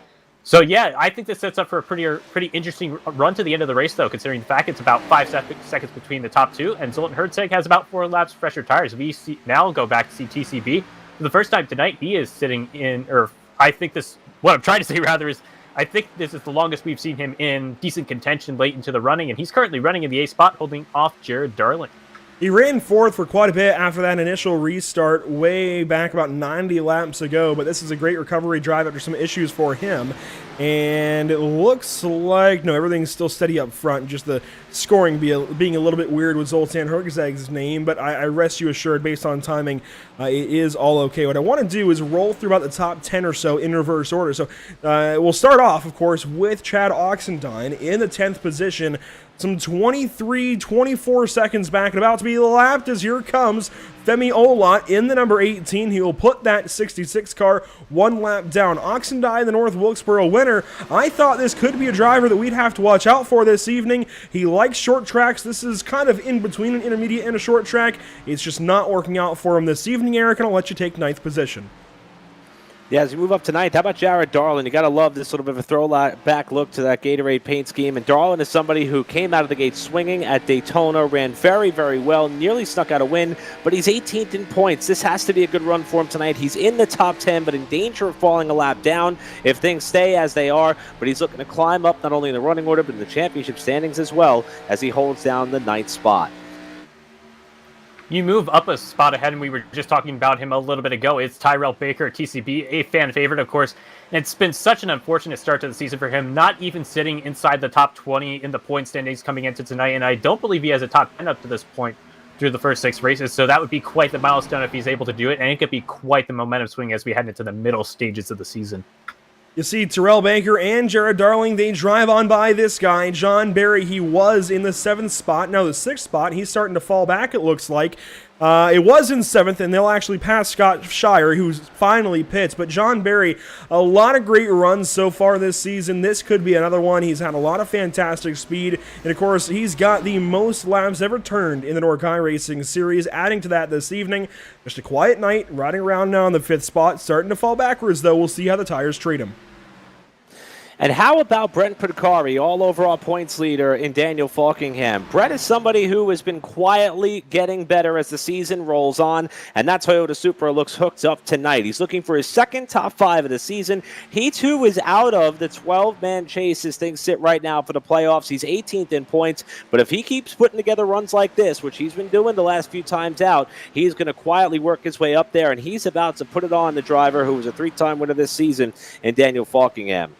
So yeah, I think this sets up for a pretty interesting run to the end of the race, though, considering the fact it's about 5 seconds between the top 2, and Zoltan Herzeg has about 4 laps fresher tires. We now go back to see TCB. For the first time tonight, he is sitting in, or I think this, what I'm trying to say rather is, I think this is the longest we've seen him in decent contention late into the running, and he's currently running in the A spot, holding off Jared Darling. He ran fourth for quite a bit after that initial restart way back about 90 laps ago, but this is a great recovery drive after some issues for him. And it looks like, no, everything's still steady up front, just the scoring being a little bit weird with Zoltan Hergzag's name, but I rest you assured, based on timing, it is all okay. What I want to do is roll through about the top 10 or so in reverse order. So we'll start off, of course, with Chad Oxendine in the 10th position, some 24 seconds back and about to be lapped as here comes Femi Olot in the number 18. He will put that 66 car one lap down. Oxendine, the North Wilkesboro winner. I thought this could be a driver that we'd have to watch out for this evening. He likes short tracks. This is kind of in between an intermediate and a short track. It's just not working out for him this evening, Eric, and I'll let you take 9th position. Yeah, as we move up to 9th, how about Jared Darlin? You got to love this little bit of a throwback look to that Gatorade paint scheme. And Darlin is somebody who came out of the gate swinging at Daytona, ran very, very well, nearly snuck out a win, but he's 18th in points. This has to be a good run for him tonight. He's in the top 10, but in danger of falling a lap down if things stay as they are. But he's looking to climb up not only in the running order, but in the championship standings as well as he holds down the 9th spot. You move up a spot ahead, and we were just talking about him a little bit ago. It's Tyrell Baker, TCB, a fan favorite, of course. And it's been such an unfortunate start to the season for him, not even sitting inside the top 20 in the point standings coming into tonight. And I don't believe he has a top 10 up to this point through the first 6 races. So that would be quite the milestone if he's able to do it. And it could be quite the momentum swing as we head into the middle stages of the season. You see Terrell Baker and Jared Darling, they drive on by this guy. John Barry, he was in the 7th spot. Now the 6th spot, he's starting to fall back, it looks like. It was in 7th, and they'll actually pass Scott Shire, who's finally pits. But John Barry, a lot of great runs so far this season. This could be another one. He's had a lot of fantastic speed. And, of course, he's got the most laps ever turned in the NORC iRacing Series. Adding to that this evening, just a quiet night, riding around now in the 5th spot. Starting to fall backwards, though. We'll see how the tires treat him. And how about Brent Picari, all overall points leader in Daniel Falkingham? Brent is somebody who has been quietly getting better as the season rolls on, and that Toyota Supra looks hooked up tonight. He's looking for his second top 5 of the season. He, too, is out of the 12-man chase as things sit right now for the playoffs. He's 18th in points, but if he keeps putting together runs like this, which he's been doing the last few times out, he's going to quietly work his way up there, and he's about to put it on the driver who was a 3-time winner this season in Daniel Falkingham.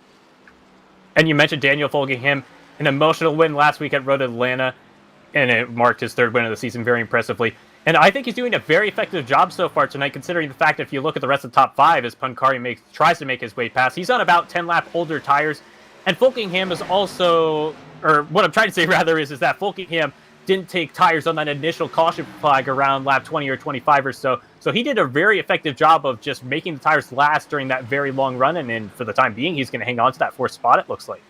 And you mentioned Daniel Falkingham, an emotional win last week at Road Atlanta, and it marked his 3rd win of the season very impressively. And I think he's doing a very effective job so far tonight, considering the fact that if you look at the rest of the top 5 as Pancari tries to make his way past, he's on about 10-lap older tires. And Falkingham is also, or what I'm trying to say rather is that Falkingham didn't take tires on that initial caution flag around lap 20 or 25 or so. So he did a very effective job of just making the tires last during that very long run. And for the time being, he's going to hang on to that 4th spot, it looks like.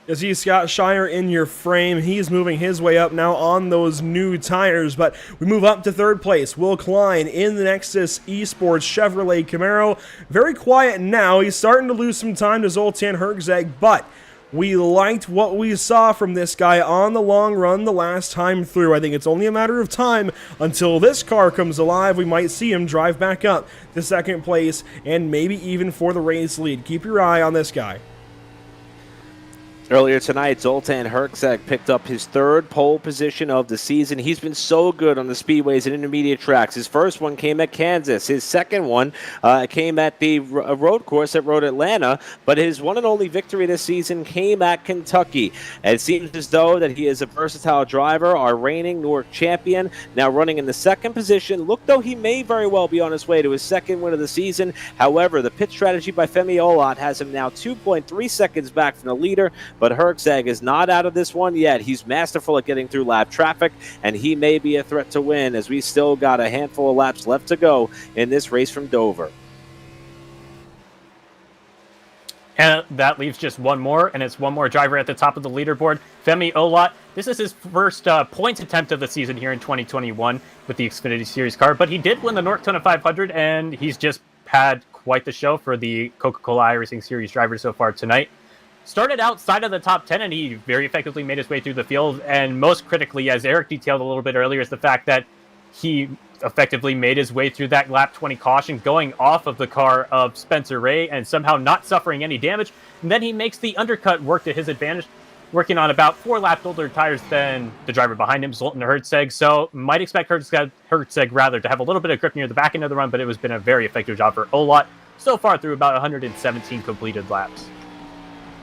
You see Scott Shire in your frame. He's moving his way up now on those new tires. But we move up to 3rd place. Will Klein in the Nexus Esports Chevrolet Camaro. Very quiet now. He's starting to lose some time to Zoltan Hergzag, but we liked what we saw from this guy on the long run the last time through. I think it's only a matter of time until this car comes alive. We might see him drive back up to 2nd place and maybe even for the race lead. Keep your eye on this guy. Earlier tonight, Zoltan Hergzag picked up his 3rd pole position of the season. He's been so good on the speedways and intermediate tracks. His first one came at Kansas. His second one came at the road course at Road Atlanta. But his one and only victory this season came at Kentucky. And it seems as though that he is a versatile driver, our reigning NORC champion, now running in the 2nd position. Look, though, he may very well be on his way to his 2nd win of the season. However, the pit strategy by Femi Olot has him now 2.3 seconds back from the leader. But Hergzag is not out of this one yet. He's masterful at getting through lap traffic, and he may be a threat to win as we still got a handful of laps left to go in this race from Dover. And that leaves just one more, and it's one more driver at the top of the leaderboard, Femi Olot. This is his first points attempt of the season here in 2021 with the Xfinity Series car, but he did win the NORC Daytona 500, and he's just had quite the show for the Coca-Cola iRacing Series driver so far tonight. Started outside of the top 10, and he very effectively made his way through the field. And most critically, as Eric detailed a little bit earlier, is the fact that he effectively made his way through that lap 20 caution, going off of the car of Spencer Ray and somehow not suffering any damage. And then he makes the undercut work to his advantage. working on about 4 laps older tires than the driver behind him, Zoltan Herzeg. So might expect Herzeg rather to have a little bit of grip near the back end of the run, but it has been a very effective job for Olot so far through about 117 completed laps.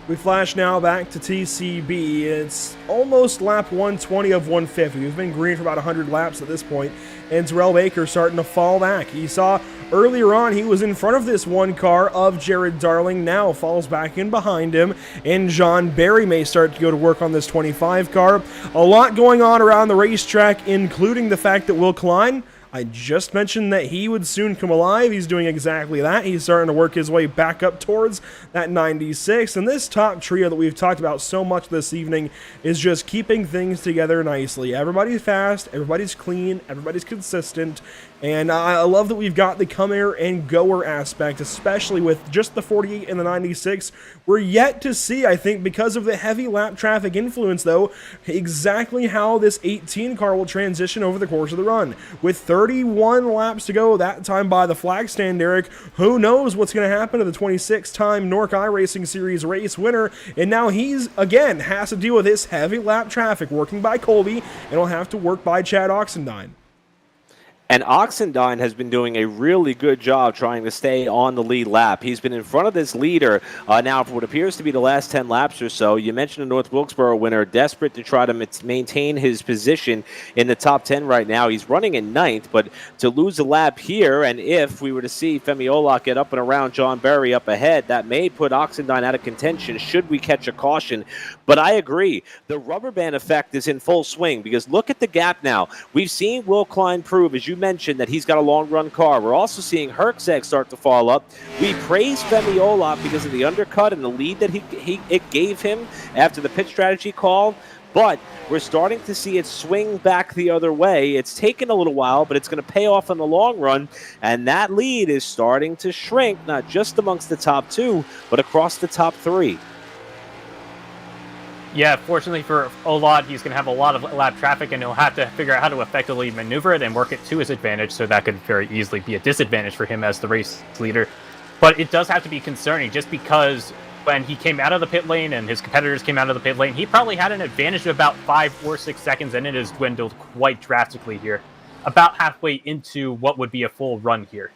We flash now back to TCB. It's almost lap 120 of 150. We've been green for about 100 laps at this point, and Terrell Baker starting to fall back. He saw earlier on he was in front of this one car of Jared Darling, now falls back in behind him, and John Barry may start to go to work on this 25 car. A lot going on around the racetrack, including the fact that Will Klein, I just mentioned that he would soon come alive. He's doing exactly that. He's starting to work his way back up towards that 96. And this top trio that we've talked about so much this evening is just keeping things together nicely. Everybody's fast, everybody's clean, everybody's consistent. And I love that we've got the comer and goer aspect, especially with just the 48 and the 96. We're yet to see, I think, because of the heavy lap traffic influence, though, exactly how this 18 car will transition over the course of the run. With 31 laps to go that time by the flag stand, Eric, who knows what's going to happen to the 26-time NORC iRacing Series race winner. And now he's, again, has to deal with this heavy lap traffic working by Colby, and will have to work by Chad Oxendine. And Oxendine has been doing a really good job trying to stay on the lead lap. He's been in front of this leader now for what appears to be the last 10 laps or so. You mentioned the North Wilkesboro winner, desperate to try to maintain his position in the top 10 right now. He's running in 9th, but to lose a lap here, and if we were to see Femi Olak get up and around John Barry up ahead, that may put Oxendine out of contention should we catch a caution. But I agree, the rubber band effect is in full swing, because look at the gap now. We've seen Will Klein prove, as you mentioned, that he's got a long run car. We're also seeing Herzeg start to fall up. We praise Femi Olaf because of the undercut and the lead that it gave him after the pit strategy call, but we're starting to see it swing back the other way. It's taken a little while, but it's going to pay off in the long run, and that lead is starting to shrink, not just amongst the top 2, but across the top 3. Yeah, fortunately for Olot, he's going to have a lot of lap traffic, and he'll have to figure out how to effectively maneuver it and work it to his advantage, so that could very easily be a disadvantage for him as the race leader. But it does have to be concerning, just because when he came out of the pit lane and his competitors came out of the pit lane, he probably had an advantage of about 5 or 6 seconds, and it has dwindled quite drastically here, about halfway into what would be a full run here.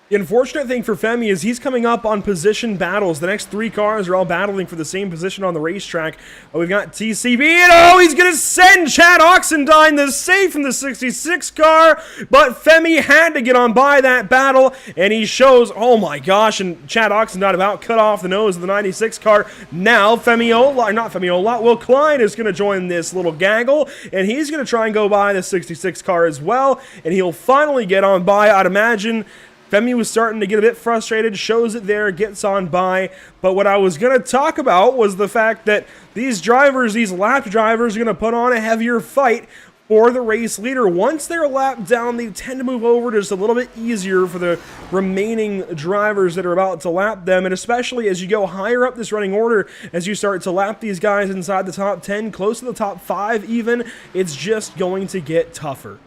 The unfortunate thing for Femi is he's coming up on position battles. The next 3 cars are all battling for the same position on the racetrack. We've got TCB, and he's going to send Chad Oxendine the save from the 66 car, but Femi had to get on by that battle, and he shows, oh my gosh, and Chad Oxendine about cut off the nose of the 96 car. Now Will Klein is going to join this little gaggle, and he's going to try and go by the 66 car as well, and he'll finally get on by, I'd imagine. Femi was starting to get a bit frustrated, shows it there, gets on by. But what I was going to talk about was the fact that these drivers, these lap drivers, are going to put on a heavier fight for the race leader. Once they're lapped down, they tend to move over just a little bit easier for the remaining drivers that are about to lap them. And especially as you go higher up this running order, as you start to lap these guys inside the top 10, close to the top 5 even, it's just going to get tougher.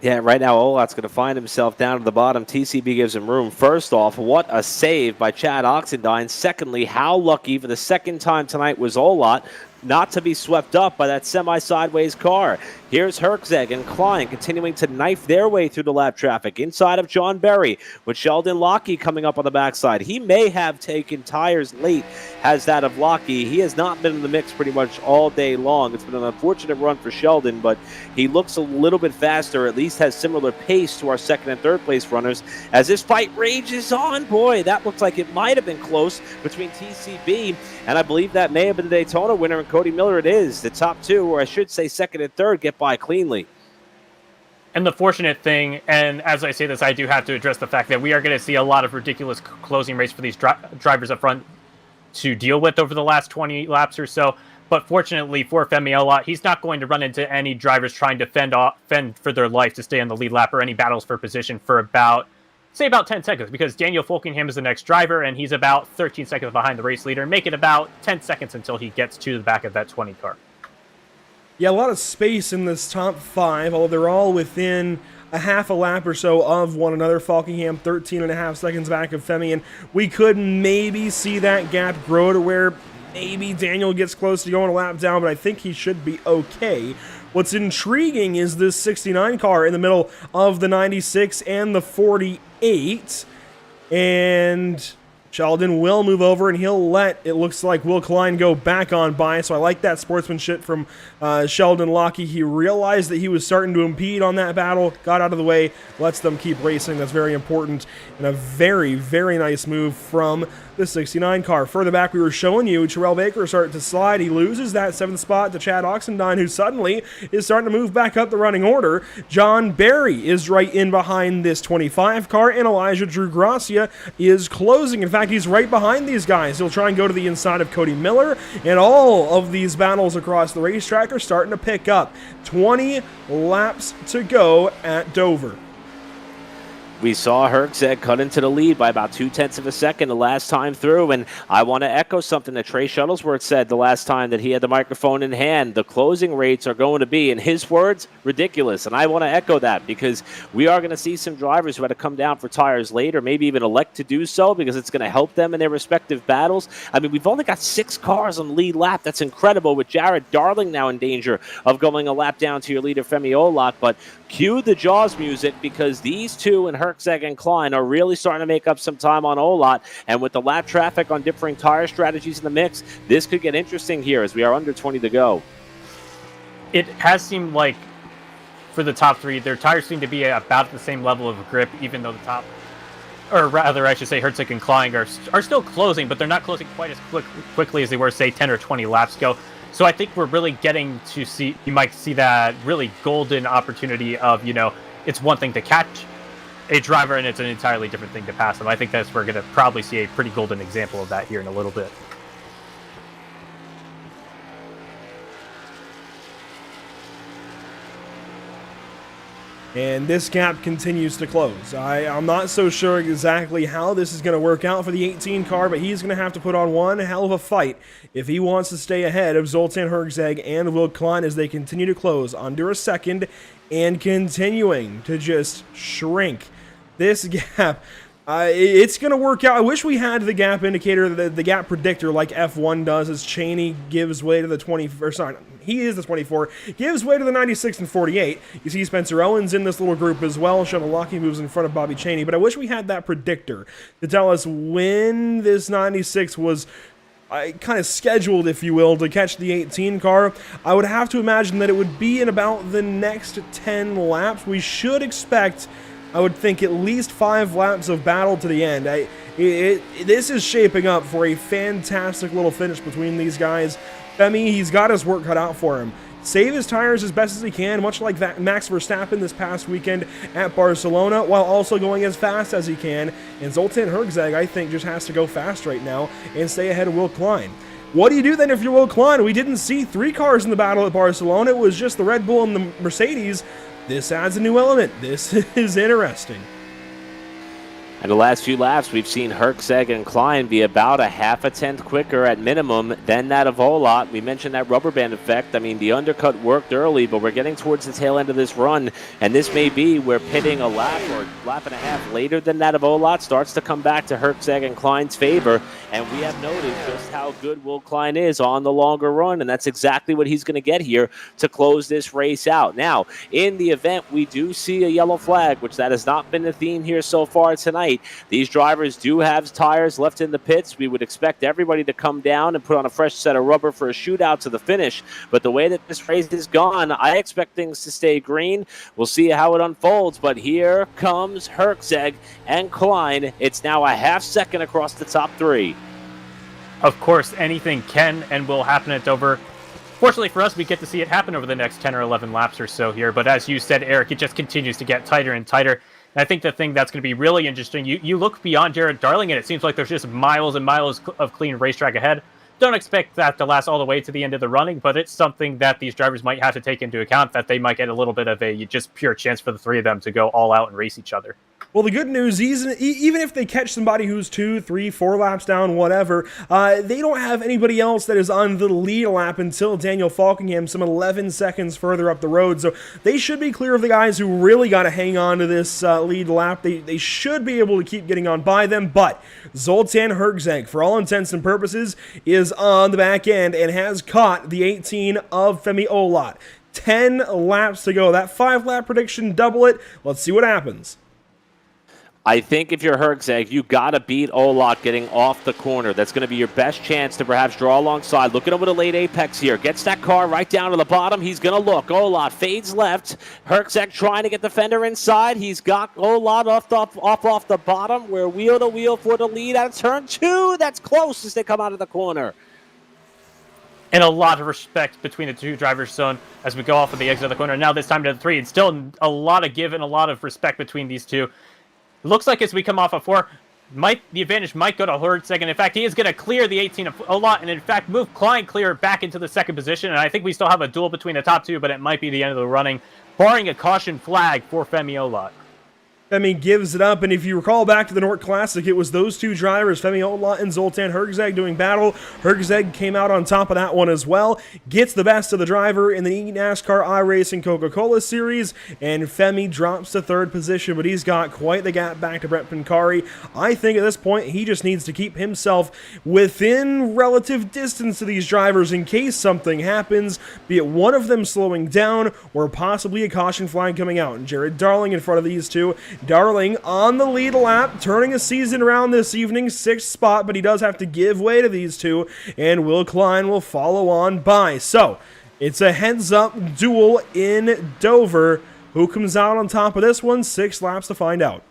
Yeah, right now Olot's going to find himself down to the bottom. TCB gives him room. First off, what a save by Chad Oxendine. Secondly, how lucky for the second time tonight was Olot not to be swept up by that semi-sideways car. Here's Herzeg and Klein continuing to knife their way through the lap traffic inside of John Berry, with Sheldon Lockey coming up on the backside. He may have taken tires late, has that of Lockey. He has not been in the mix pretty much all day long. It's been an unfortunate run for Sheldon, but he looks a little bit faster, at least has similar pace to our second and third place runners. As this fight rages on, boy, that looks like it might have been close between TCB, and I believe that may have been the Daytona winner, and Cody Miller it is. The top 2, or I should say second and third, get by cleanly. And the fortunate thing, and as I say this, I do have to address the fact that we are going to see a lot of ridiculous closing rates for these drivers up front to deal with over the last 20 laps or so. But fortunately for Femi Olot, he's not going to run into any drivers trying to fend for their life to stay on the lead lap, or any battles for position for about 10 seconds, because Daniel Folkingham is the next driver, and he's about 13 seconds behind the race leader. Make it about 10 seconds until he gets to the back of that 20 car. Yeah, a lot of space in this top 5, although they're all within a half a lap or so of one another. Folkingham 13.5 seconds back of Femi, and we could maybe see that gap grow to where maybe Daniel gets close to going a lap down, but I think he should be okay. What's intriguing is this 69 car in the middle of the 96 and the 48. And Sheldon will move over, and he'll let, it looks like, Will Klein go back on by. So I like that sportsmanship from Sheldon Lockie. He realized that he was starting to impede on that battle, got out of the way, lets them keep racing. That's very important, and a very, very nice move from the 69 car. Further back, we were showing you Terrell Baker starting to slide. He loses that 7th spot to Chad Oxendine, who suddenly is starting to move back up the running order. John Barry is right in behind this 25 car, and Elijah Drew Gracia is closing. In fact, he's right behind these guys. He'll try and go to the inside of Cody Miller, and all of these battles across the racetrack are starting to pick up. 20 laps to go at Dover. We saw Herczeg cut into the lead by about 0.2 of a second the last time through, and I want to echo something that Trey Shuttlesworth said the last time that he had the microphone in hand. The closing rates are going to be, in his words, ridiculous, and I want to echo that because we are going to see some drivers who had to come down for tires later, maybe even elect to do so because it's going to help them in their respective battles. I mean, we've only got 6 cars on the lead lap. That's incredible, with Jared Darling now in danger of going a lap down to your leader, Femi Olot, but cue the Jaws music because these two and Herczeg and Klein are really starting to make up some time on Olot, and with the lap traffic on differing tire strategies in the mix, this could get interesting here as we are under 20 to go. It has seemed like for the top 3, their tires seem to be about at the same level of grip, even though the top, or rather I should say Herczeg and Klein are still closing, but they're not closing quite as quickly as they were, say, 10 or 20 laps ago. So I think we're really getting to see, you might see that really golden opportunity of, it's one thing to catch a driver and it's an entirely different thing to pass them. I think we're going to probably see a pretty golden example of that here in a little bit. And this gap continues to close. I'm not so sure exactly how this is going to work out for the 18 car, but he's going to have to put on one hell of a fight if he wants to stay ahead of Zoltan Herczeg and Will Klein as they continue to close under a second and continuing to just shrink this gap. It's going to work out. I wish we had the gap indicator, the gap predictor like F1 does as Cheney gives way to the 20, or sorry, he is the 24, gives way to the 96 and 48. You see Spencer Owens in this little group as well. Shuttle Lockie moves in front of Bobby Cheney, but I wish we had that predictor to tell us when this 96 was kind of scheduled, if you will, to catch the 18 car. I would have to imagine that it would be in about the next 10 laps. We should expect, I would think, at least 5 laps of battle to the end. This is shaping up for a fantastic little finish between these guys. Femi, he's got his work cut out for him. Save his tires as best as he can, much like that Max Verstappen this past weekend at Barcelona, while also going as fast as he can. And Zoltan Herczeg, I think, just has to go fast right now and stay ahead of Will Klein. What do you do then if you're Will Klein? We didn't see 3 cars in the battle at Barcelona. It was just the Red Bull and the Mercedes. This adds a new element. This is interesting. And the last few laps, we've seen Herczeg and Klein be about 0.5 tenth quicker at minimum than that of Olot. We mentioned that rubber band effect. I mean, the undercut worked early, but we're getting towards the tail end of this run, and this may be where pitting a lap or lap and a half later than that of Olot starts to come back to Herczeg and Klein's favor, and we have noted just how good Will Klein is on the longer run, and that's exactly what he's going to get here to close this race out. Now, in the event we do see a yellow flag, which that has not been the theme here so far tonight, these drivers do have tires left in the pits. We would expect everybody to come down and put on a fresh set of rubber for a shootout to the finish. But the way that this race has gone, I expect things to stay green. We'll see how it unfolds. But here comes Herczeg and Klein. It's now 0.5 second across the top 3. Of course, anything can and will happen at Dover. Fortunately for us, we get to see it happen over the next 10 or 11 laps or so here. But as you said, Eric, it just continues to get tighter and tighter. And I think the thing that's going to be really interesting, you look beyond Jared Darling, and it seems like there's just miles and miles of clean racetrack ahead. Don't expect that to last all the way to the end of the running, but it's something that these drivers might have to take into account, that they might get a little bit of a just pure chance for the 3 of them to go all out and race each other. Well, the good news is, even if they catch somebody who's 2, 3, 4 laps down, whatever, they don't have anybody else that is on the lead lap until Daniel Falkingham, some 11 seconds further up the road. So they should be clear of the guys who really got to hang on to this lead lap. They should be able to keep getting on by them, but Zoltan Herczeg, for all intents and purposes, is on the back end and has caught the 18 of Femi Olat. 10 laps to go. That 5-lap prediction, double it. Let's see what happens. I think if you're Herczeg, you got to beat Olot getting off the corner. That's going to be your best chance to perhaps draw alongside. Look at him with a late apex here. Gets that car right down to the bottom. He's going to look. Olot fades left. Herczeg trying to get the fender inside. He's got Olot off the bottom. We're wheel to wheel for the lead at turn 2. That's close as they come out of the corner. And a lot of respect between the two drivers shown as we go off of the exit of the corner. Now this time to the 3. And still a lot of give and a lot of respect between these two. Looks like as we come off of 4, the advantage might go to Herczeg. In fact, he is going to clear the 18 a lot, and in fact move Klein clear back into the second position. And I think we still have a duel between the top 2, but it might be the end of the running, barring a caution flag for Femi Olat. Femi gives it up, and if you recall back to the NORC Classic, it was those two drivers, Femi Olat and Zoltan Herczeg, doing battle. Herczeg came out on top of that one as well, gets the best of the driver in the NASCAR iRacing Coca-Cola Series, and Femi drops to 3rd position, but he's got quite the gap back to Brett Pincari. I think at this point, he just needs to keep himself within relative distance to these drivers in case something happens, be it one of them slowing down or possibly a caution flag coming out. And Jared Darling in front of these two. Darling on the lead lap, turning a season around this evening, 6th spot, but he does have to give way to these two, and Will Klein will follow on by. So, it's a heads-up duel in Dover. Who comes out on top of this one? 6 laps to find out.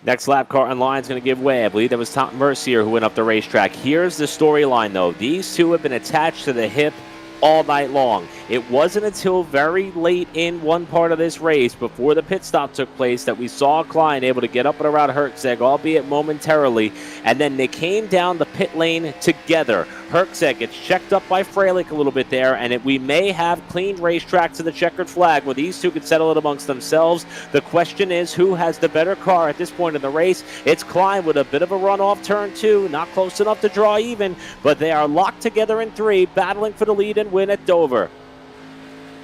Next lap car on line is going to give way. I believe that was Tom Mercier who went up the racetrack. Here's the storyline, though. These two have been attached to the hip all night long. It wasn't until very late in one part of this race, before the pit stop took place, that we saw Klein able to get up and around Herczeg, albeit momentarily, and then they came down the pit lane together. Herczeg gets checked up by Freilich a little bit there, and we may have clean racetrack to the checkered flag where these two could settle it amongst themselves. The question is, who has the better car at this point in the race? It's Klein with a bit of a run off turn 2, not close enough to draw even, but they are locked together in 3, battling for the lead and win at Dover.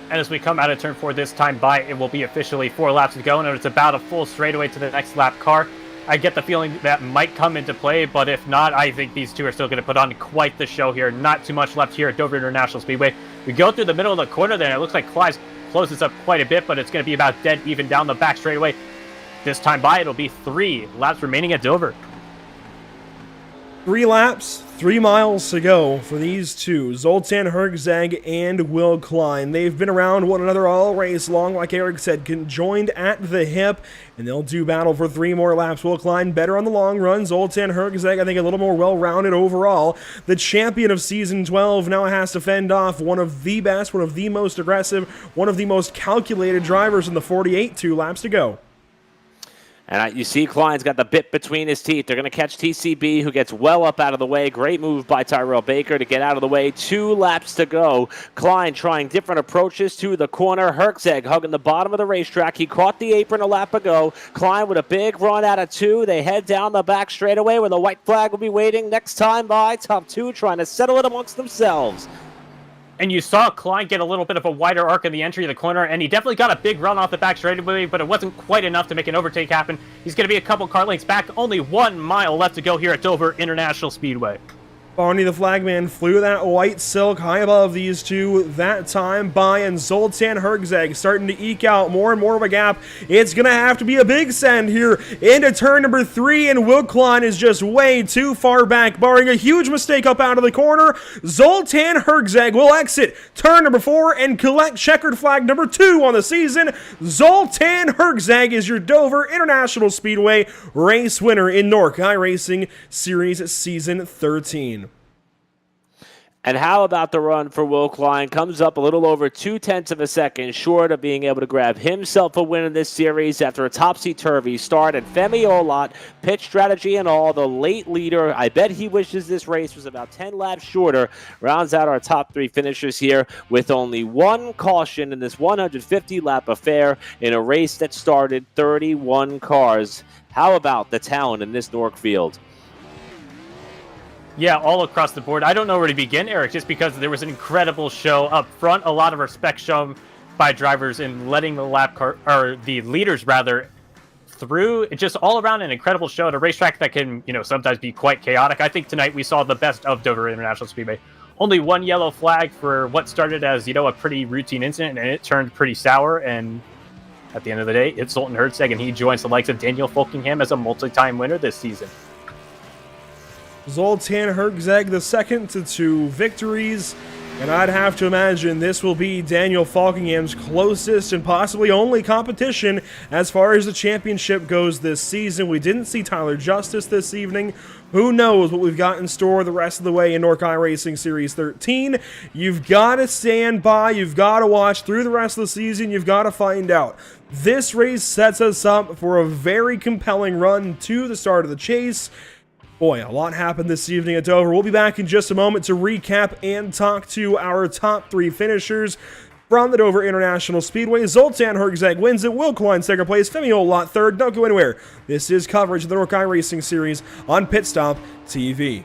And as we come out of turn 4 this time by, it will be officially 4 laps to go, and it's about a full straightaway to the next lap car. I get the feeling that might come into play, but if not, I think these two are still going to put on quite the show here. Not too much left here at Dover International Speedway. We go through the middle of the corner there, and it looks like Klein closes up quite a bit, but it's going to be about dead even down the back straightaway. This time by, it'll be 3 laps remaining at Dover. 3 laps, 3 miles to go for these two, Zoltan Herczeg and Will Klein. They've been around one another all race long, like Eric said, conjoined at the hip, and they'll do battle for 3 more laps. Will Klein better on the long run. Zoltan Herczeg, I think, a little more well-rounded overall. The champion of Season 12 now has to fend off one of the best, one of the most aggressive, one of the most calculated drivers in the 48, 2 laps to go. And you see Klein's got the bit between his teeth. They're going to catch TCB, who gets well up out of the way. Great move by Tyrell Baker to get out of the way. 2 laps to go. Klein trying different approaches to the corner. Herczeg hugging the bottom of the racetrack. He caught the apron a lap ago. Klein with a big run out of 2. They head down the back straightaway where the white flag will be waiting. Next time by, top 2 trying to settle it amongst themselves. And you saw Klein get a little bit of a wider arc in the entry of the corner, and he definitely got a big run off the back straightaway, but it wasn't quite enough to make an overtake happen. He's going to be a couple car lengths back. Only 1 mile left to go here at Dover International Speedway. Barney the Flagman flew that white silk high above these two that time by, and Zoltan Herczeg starting to eke out more and more of a gap. It's going to have to be a big send here into turn number 3, and Will Klein is just way too far back, barring a huge mistake up out of the corner. Zoltan Herczeg will exit turn number 4 and collect checkered flag number 2 on the season. Zoltan Herczeg is your Dover International Speedway race winner in NORC iRacing Series Season 13. And how about the run for Will Klein? Comes up a little over 0.2 of a second short of being able to grab himself a win in this series after a topsy-turvy start. And Femi Olot, pitch strategy and all, the late leader, I bet he wishes this race was about 10 laps shorter, rounds out our top 3 finishers here with only one caution in this 150-lap affair in a race that started 31 cars. How about the talent in this NORC field? Yeah, all across the board. I don't know where to begin, Eric, just because there was an incredible show up front. A lot of respect shown by drivers in letting the lap car, or the leaders rather, through. It's just all around an incredible show at a racetrack that can, sometimes be quite chaotic. I think tonight we saw the best of Dover International Speedway. Only one yellow flag for what started as, a pretty routine incident, and it turned pretty sour. And at the end of the day, it's Zoltan Herzeg, and he joins the likes of Daniel Folkingham as a multi-time winner this season. Zoltan Herzeg the second to 2 victories, and I'd have to imagine this will be Daniel Folkingham's closest and possibly only competition as far as the championship goes this season. We didn't see Tyler Justice this evening. Who knows what we've got in store the rest of the way in NORC iRacing Series 13. You've got to stand by, you've got to watch through the rest of the season, you've got to find out. This race sets us up for a very compelling run to the start of the chase. Boy, a lot happened this evening at Dover. We'll be back in just a moment to recap and talk to our top 3 finishers from the Dover International Speedway. Zoltan Herzeg wins it. Will Klein second place. Femi Olot third. Don't go anywhere. This is coverage of the NORC iRacing Series on Pit Stop TV.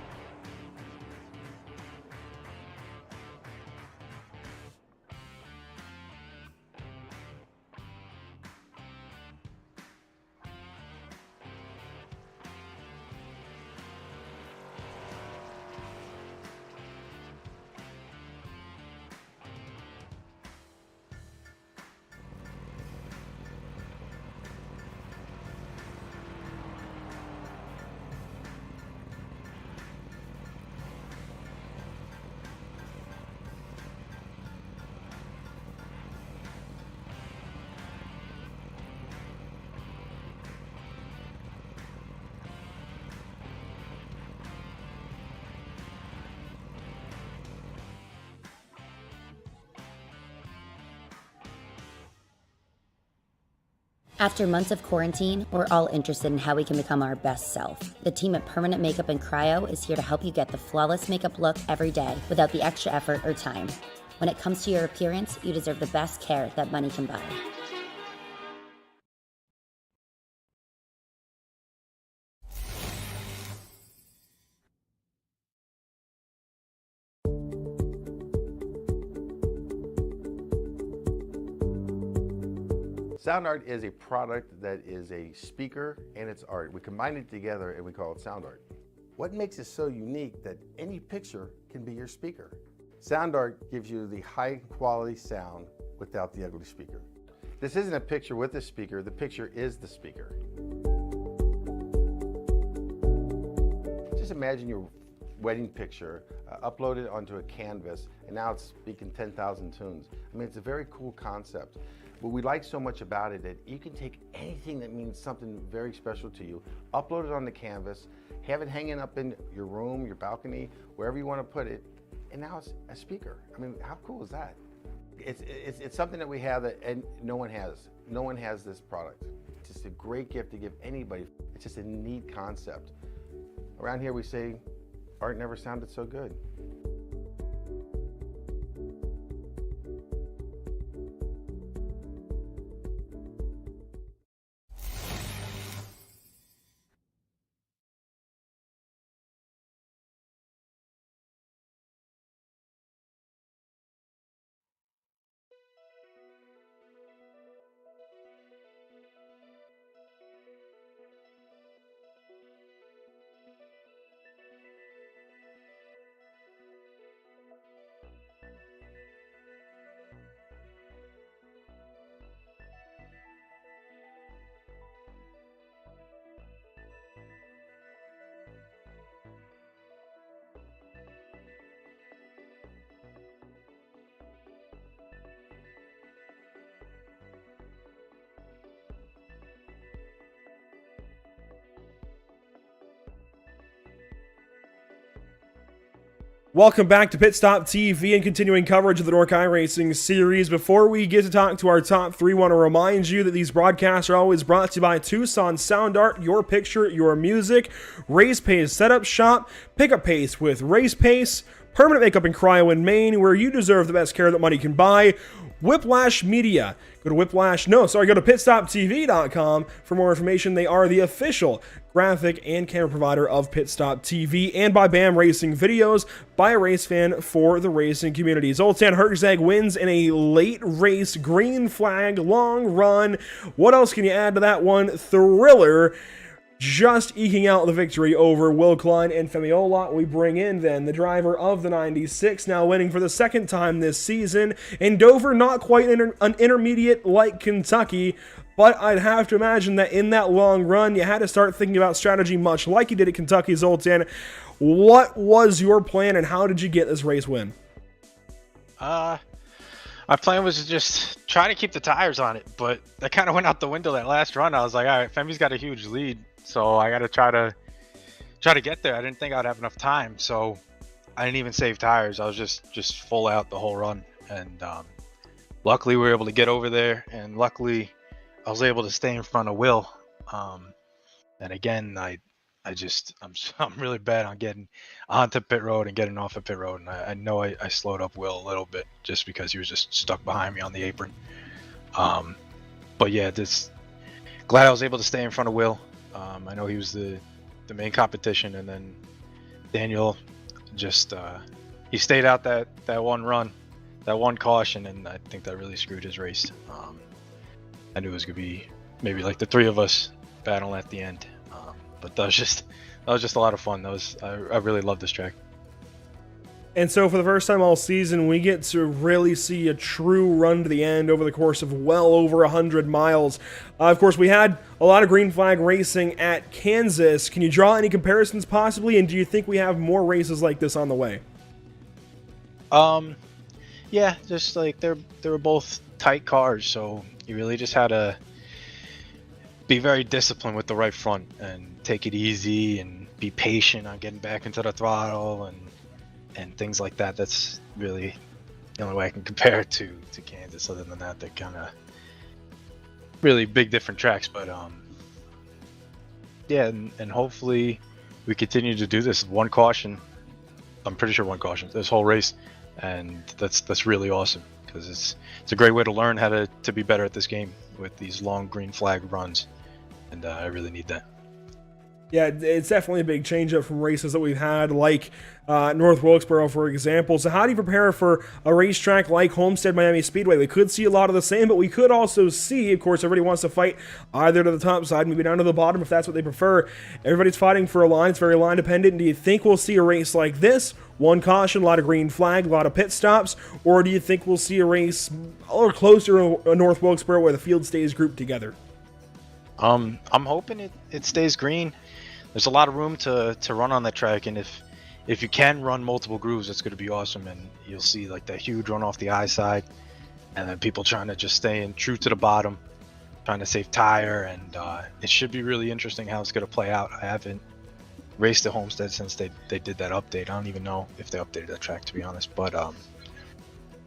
After months of quarantine, we're all interested in how we can become our best self. The team at Permanent Makeup and Cryo is here to help you get the flawless makeup look every day without the extra effort or time. When it comes to your appearance, you deserve the best care that money can buy. Sound art is a product that is a speaker and it's art. We combine it together and we call it sound art. What makes it so unique that any picture can be your speaker? Sound art gives you the high quality sound without the ugly speaker. This isn't a picture with a speaker, the picture is the speaker. Just imagine your wedding picture uploaded onto a canvas and now it's speaking 10,000 tunes. I mean, it's a very cool concept. What we like so much about it that you can take anything that means something very special to you, upload it on the canvas, have it hanging up in your room, your balcony, wherever you want to put it, and now it's a speaker. I mean, how cool is that? It's something that we have that and no one has. No one has this product. It's just a great gift to give anybody. It's just a neat concept. Around here we say, art never sounded so good. Welcome back to Pit Stop TV and continuing coverage of the NORC iRacing series. Before we get to talk to our top three, I want to remind you that these broadcasts are always brought to you by Tucson Sound Art, your picture, your music, Race Pace Setup Shop, Pick Up Pace with Race Pace, Permanent Makeup in Cryo in Maine, where you deserve the best care that money can buy, Whiplash Media. Go to pitstoptv.com for more information. They are the official graphic and camera provider of Pit Stop TV, and by BAM Racing Videos, by a race fan for the racing community. Zoltan Herzog wins in a late race, green flag, long run. What else can you add to that one? Thriller. Just eking out the victory over Will Klein and Femiola. We bring in then the driver of the 96, now winning for the second time this season. In Dover, not quite an intermediate like Kentucky, but I'd have to imagine that in that long run, you had to start thinking about strategy much like you did at Kentucky, Zoltan. What was your plan and how did you get this race win? My plan was to just try to keep the tires on it, but that kind of went out the window that last run. I was like, all right, Femi's got a huge lead, so I got to try to get there. I didn't think I'd have enough time, so I didn't even save tires. I was just full out the whole run, and luckily we were able to get over there, and luckily I was able to stay in front of Will. And again, I'm really bad on getting onto pit road and getting off of pit road, and I know I slowed up Will a little bit just because he was just stuck behind me on the apron. But yeah, glad I was able to stay in front of Will. I know he was the main competition, and then Daniel just he stayed out that one run, that one caution, and I think that really screwed his race. I knew it was gonna be maybe like the three of us battling at the end, but that was just a lot of fun. I really love this track. And so for the first time all season, we get to really see a true run to the end over the course of well over 100 miles. Of course, we had a lot of green flag racing at Kansas. Can you draw any comparisons possibly, and do you think we have more races like this on the way? Yeah, just like they were both tight cars, so you really just had to be very disciplined with the right front and take it easy and be patient on getting back into the throttle and things like that. That's really the only way I can compare it to Kansas. Other than that, they're kind of really big different tracks. But yeah, and hopefully we continue to do this. One caution, I'm pretty sure one caution this whole race, and that's really awesome because it's a great way to learn how to be better at this game with these long green flag runs, and I really need that. Yeah, it's definitely a big change up from races that we've had, like North Wilkesboro, for example. So how do you prepare for a racetrack like Homestead Miami Speedway? We could see a lot of the same, but we could also see, of course, everybody wants to fight either to the top side, maybe down to the bottom if that's what they prefer. Everybody's fighting for a line. It's very line dependent. Do you think we'll see a race like this? One caution, a lot of green flag, a lot of pit stops, or do you think we'll see a race a little closer to North Wilkesboro where the field stays grouped together? I'm hoping it stays green. There's a lot of room to run on that track, and if you can run multiple grooves, it's going to be awesome, and you'll see like that huge run off the I side, and then people trying to just stay in true to the bottom, trying to save tire, and it should be really interesting how it's going to play out. I haven't raced at Homestead since they did that update. I don't even know if they updated that track, to be honest, but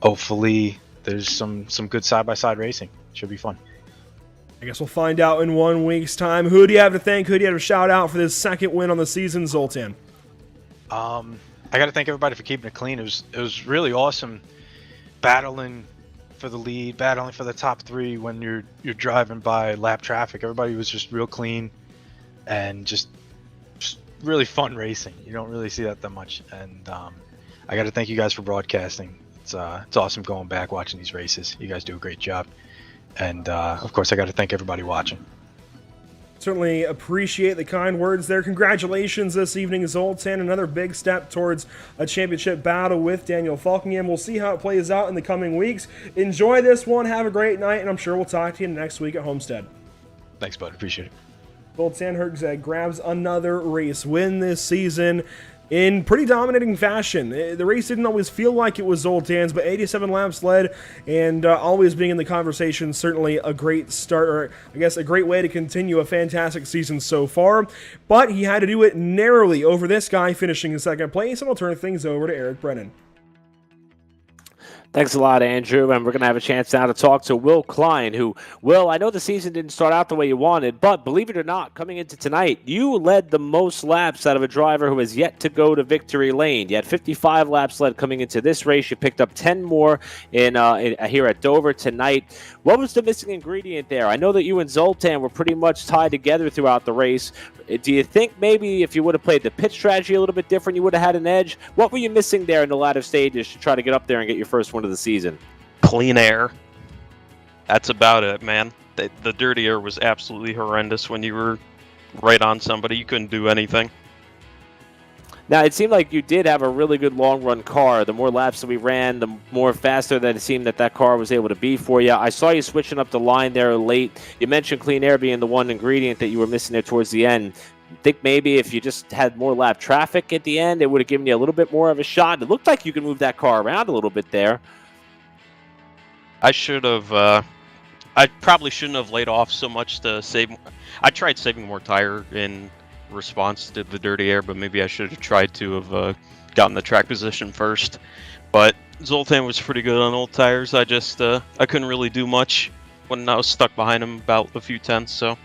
hopefully there's some good side-by-side racing. It should be fun. I guess we'll find out in 1 week's time. Who do you have to thank? Who do you have to shout out for this second win on the season, Zoltan? I got to thank everybody for keeping it clean. It was really awesome battling for the lead, battling for the top three when you're driving by lap traffic. Everybody was just real clean and just really fun racing. You don't really see that much. And I got to thank you guys for broadcasting. It's awesome going back watching these races. You guys do a great job. And of course, I got to thank everybody watching. Certainly appreciate the kind words there. Congratulations this evening, Zoltan. Another big step towards a championship battle with Daniel Falkingham. We'll see how it plays out in the coming weeks. Enjoy this one. Have a great night, and I'm sure we'll talk to you next week at Homestead. Thanks, bud. Appreciate it. Zoltan Herzog grabs another race win this season. in pretty dominating fashion. The race didn't always feel like it was Zoltan's, but 87 laps led, and always being in the conversation, certainly a great start, or I guess a great way to continue a fantastic season so far. But he had to do it narrowly over this guy, finishing in second place, and I'll turn things over to Eric Brennan. Thanks a lot, Andrew, and we're going to have a chance now to talk to Will Klein, who, Will, I know the season didn't start out the way you wanted, but believe it or not, coming into tonight, you led the most laps out of a driver who has yet to go to victory lane. You had 55 laps led coming into this race. You picked up 10 more in here at Dover tonight. What was the missing ingredient there? I know that you and Zoltan were pretty much tied together throughout the race. Do you think maybe if you would have played the pit strategy a little bit different, you would have had an edge? What were you missing there in the latter stages to try to get up there and get your first win of the season? Clean air. That's about it, man. The dirty air was absolutely horrendous when you were right on somebody. You couldn't do anything. Now, it seemed like you did have a really good long-run car. The more laps that we ran, the more faster that it seemed that car was able to be for you. I saw you switching up the line there late. You mentioned clean air being the one ingredient that you were missing there towards the end. I think maybe if you just had more lap traffic at the end, it would have given you a little bit more of a shot. It looked like you could move that car around a little bit there. I should have. I probably shouldn't have laid off so much to save. I tried saving more tire in response to the dirty air, but maybe I should have tried to have gotten the track position first. But Zoltan was pretty good on old tires. I just I couldn't really do much when I was stuck behind him about a few tenths. So.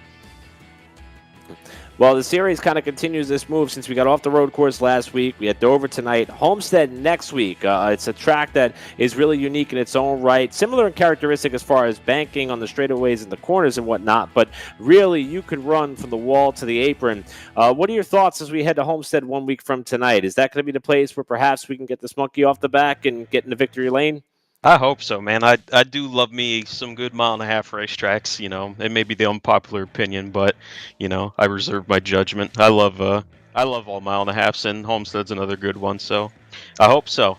Well, the series kind of continues this move since we got off the road course last week. We had Dover tonight, Homestead next week. It's a track that is really unique in its own right, similar in characteristic as far as banking on the straightaways and the corners and whatnot, but really you could run from the wall to the apron. What are your thoughts as we head to Homestead 1 week from tonight? Is that going to be the place where perhaps we can get this monkey off the back and get into victory lane? I hope so, man. I do love me some good mile-and-a-half racetracks. You know, it may be the unpopular opinion, but you know, I reserve my judgment. I love all mile-and-a-halves, and Homestead's another good one. So, I hope so.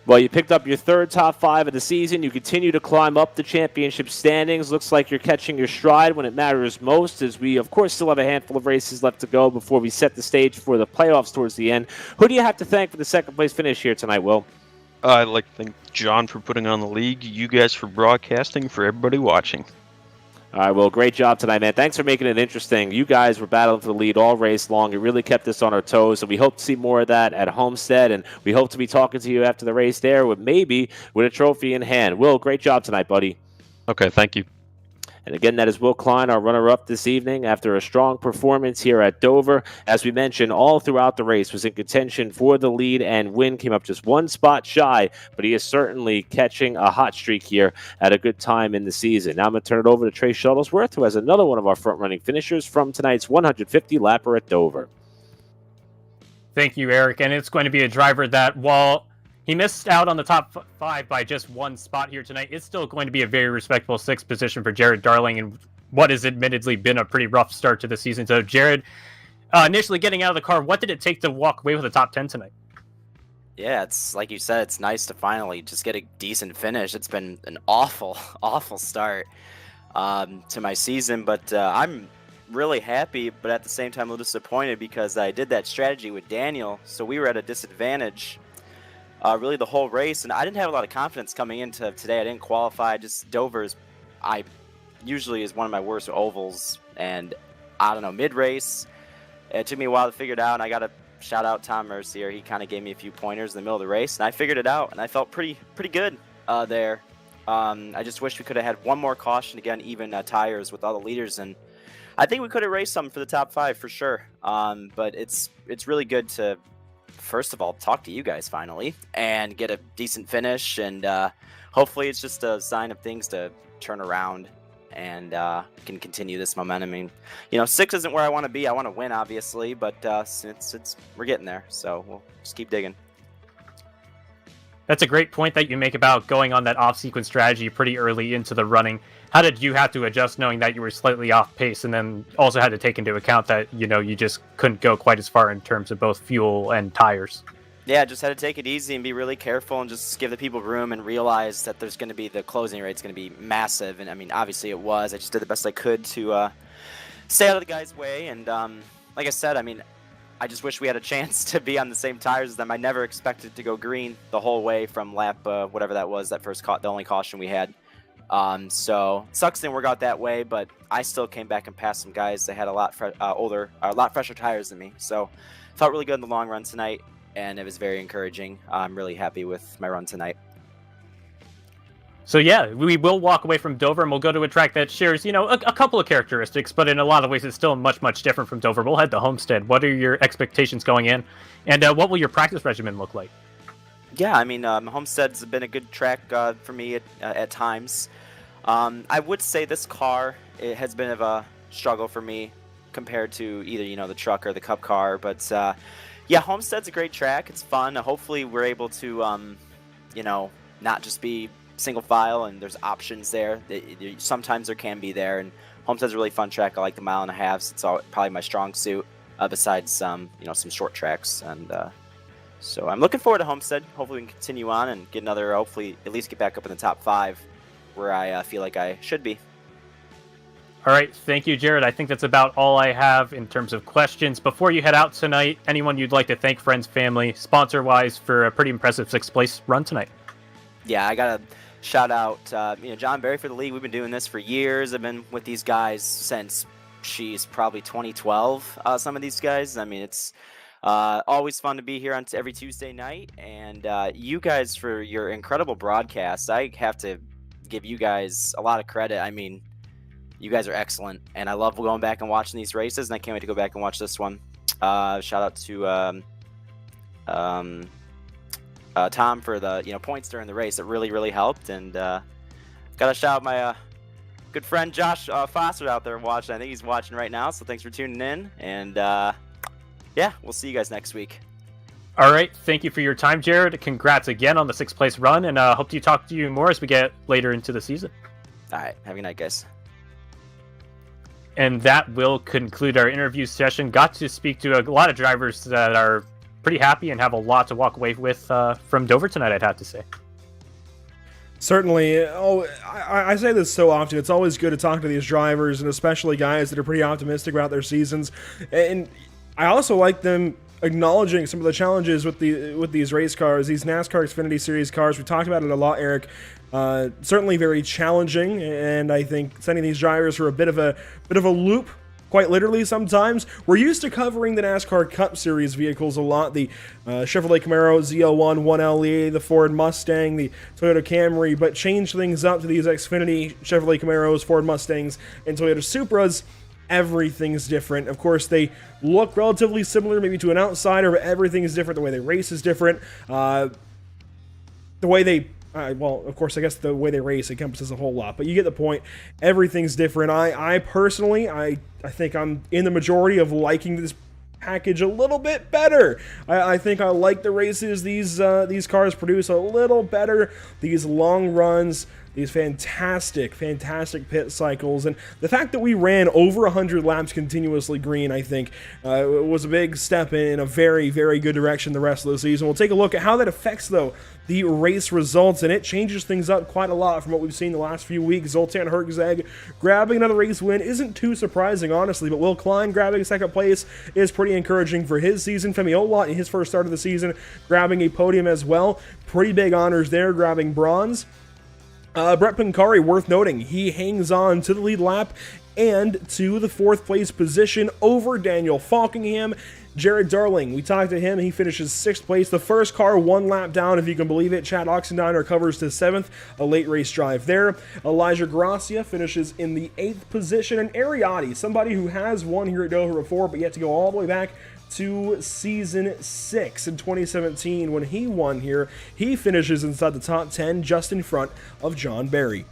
Well, you picked up your third top five of the season. You continue to climb up the championship standings. Looks like you're catching your stride when it matters most, as we, of course, still have a handful of races left to go before we set the stage for the playoffs towards the end. Who do you have to thank for the second-place finish here tonight, Will? I'd like to thank John for putting on the league, you guys for broadcasting, for everybody watching. All right, well, great job tonight, man. Thanks for making it interesting. You guys were battling for the lead all race long. It really kept us on our toes, and we hope to see more of that at Homestead, and we hope to be talking to you after the race there with a trophy in hand. Will, great job tonight, buddy. Okay, thank you. And again, that is Will Klein, our runner-up this evening after a strong performance here at Dover. As we mentioned, all throughout the race was in contention for the lead and win. Came up just one spot shy, but he is certainly catching a hot streak here at a good time in the season. Now I'm going to turn it over to Trey Shuttlesworth, who has another one of our front-running finishers from tonight's 150 lapper at Dover. Thank you, Eric. And it's going to be a driver that, while he missed out on the top five by just one spot here tonight, it's still going to be a very respectable sixth position for Jared Darling in what has admittedly been a pretty rough start to the season. So, Jared, initially getting out of the car, what did it take to walk away with a top 10 tonight? Yeah, it's like you said, it's nice to finally just get a decent finish. It's been an awful, awful start to my season, but I'm really happy, but at the same time a little disappointed because I did that strategy with Daniel, so we were at a disadvantage really the whole race, and I didn't have a lot of confidence coming into today. I didn't qualify. Just Dover's, I usually is one of my worst ovals, and I don't know, mid-race, it took me a while to figure it out, and I got to shout out Tom Mercier. He kind of gave me a few pointers in the middle of the race, and I figured it out, and I felt pretty good there. I just wish we could have had one more caution, again, even tires with all the leaders, and I think we could have raced something for the top five for sure. But it's really good to, first of all, talk to you guys finally and get a decent finish, and hopefully it's just a sign of things to turn around and can continue this momentum. I mean, you know, 6 isn't where I want to be. I want to win, obviously, but we're getting there, so we'll just keep digging. That's a great point that you make about going on that off-sequence strategy pretty early into the running. How did you have to adjust knowing that you were slightly off pace, and then also had to take into account that, you know, you just couldn't go quite as far in terms of both fuel and tires? Yeah, just had to take it easy and be really careful and just give the people room and realize that there's going to be, the closing rate's going to be massive. And I mean, obviously it was. I just did the best I could to stay out of the guy's way. And like I said, I mean, I just wish we had a chance to be on the same tires as them. I never expected to go green the whole way from lap whatever that was, that first the only caution we had. So sucks didn't work out that way, but I still came back and passed some guys that had a lot fresher tires than me. So felt really good in the long run tonight, and it was very encouraging. I'm really happy with my run tonight. So yeah, we will walk away from Dover and we'll go to a track that shares, a couple of characteristics, but in a lot of ways it's still much, much different from Dover. We'll head to Homestead. What are your expectations going in? And what will your practice regimen look like? Yeah, I mean, Homestead's been a good track for me at times. I would say this car, it has been of a struggle for me compared to either, the truck or the Cup car. But yeah, Homestead's a great track. It's fun. Hopefully we're able to, not just be single file, and there's options there. Sometimes there can be there, and Homestead's a really fun track. I like the 1.5 miles. It's probably my strong suit, besides some short tracks. And so I'm looking forward to Homestead. Hopefully we can continue on and get another, hopefully at least get back up in the top 5 where I feel like I should be. All right, thank you, Jared. I think that's about all I have in terms of questions. Before you head out tonight, anyone you'd like to thank, friends, family, sponsor-wise, for a pretty impressive 6th place run tonight? Yeah, I got to shout out, John Barry for the league. We've been doing this for years. I've been with these guys since, probably 2012. Some of these guys. I mean, it's always fun to be here on every Tuesday night. And you guys for your incredible broadcast. I have to give you guys a lot of credit. I mean, you guys are excellent, and I love going back and watching these races. And I can't wait to go back and watch this one. Shout out to Tom for the points during the race. It really, really helped. And got to shout out my good friend Josh Foster out there watching. I think he's watching right now, so thanks for tuning in. And yeah, we'll see you guys next week. All right, thank you for your time, Jared. Congrats again on the 6th place run, and hope to talk to you more as we get later into the season. All right, have a good night, guys. And that will conclude our interview session. Got to speak to a lot of drivers that are pretty happy and have a lot to walk away with from Dover tonight, I'd have to say. Certainly. I say this so often. It's always good to talk to these drivers, and especially guys that are pretty optimistic about their seasons. And I also like them acknowledging some of the challenges with these race cars, these NASCAR Xfinity Series cars. We talked about it a lot, Eric. Certainly very challenging, and I think sending these drivers for a bit of a loop. Quite literally sometimes. We're used to covering the NASCAR Cup Series vehicles a lot. The Chevrolet Camaro ZL1 1LE, the Ford Mustang, the Toyota Camry, but change things up to these Xfinity Chevrolet Camaros, Ford Mustangs, and Toyota Supras. Everything's different. Of course, they look relatively similar maybe to an outsider, but everything is different. The way they race is different. The way they well, of course, I guess the way they race encompasses a whole lot, but you get the point. Everything's different. I personally, I think I'm in the majority of liking this package a little bit better. I think I like the races these cars produce a little better. These long runs, these fantastic pit cycles, and the fact that we ran over 100 laps continuously green, I think, was a big step in a very, very good direction the rest of the season. We'll take a look at how that affects, though, the race results, and it changes things up quite a lot from what we've seen the last few weeks. Zoltan Herczeg grabbing another race win isn't too surprising, honestly, but Will Klein grabbing 2nd place is pretty encouraging for his season. Femi Olot, in his first start of the season, grabbing a podium as well. Pretty big honors there, grabbing bronze. Brett Pincari, worth noting, he hangs on to the lead lap and to the 4th place position over Daniel Falkingham. Jared Darling, we talked to him. He finishes 6th place. The first car 1 lap down, if you can believe it. Chad Oxendiner covers to 7th. A late race drive there. Elijah Gracia finishes in the 8th position. And Ariati, somebody who has won here at Dover before, but yet to go all the way back to season 6 in 2017 when he won here. He finishes inside the top 10, just in front of John Barry.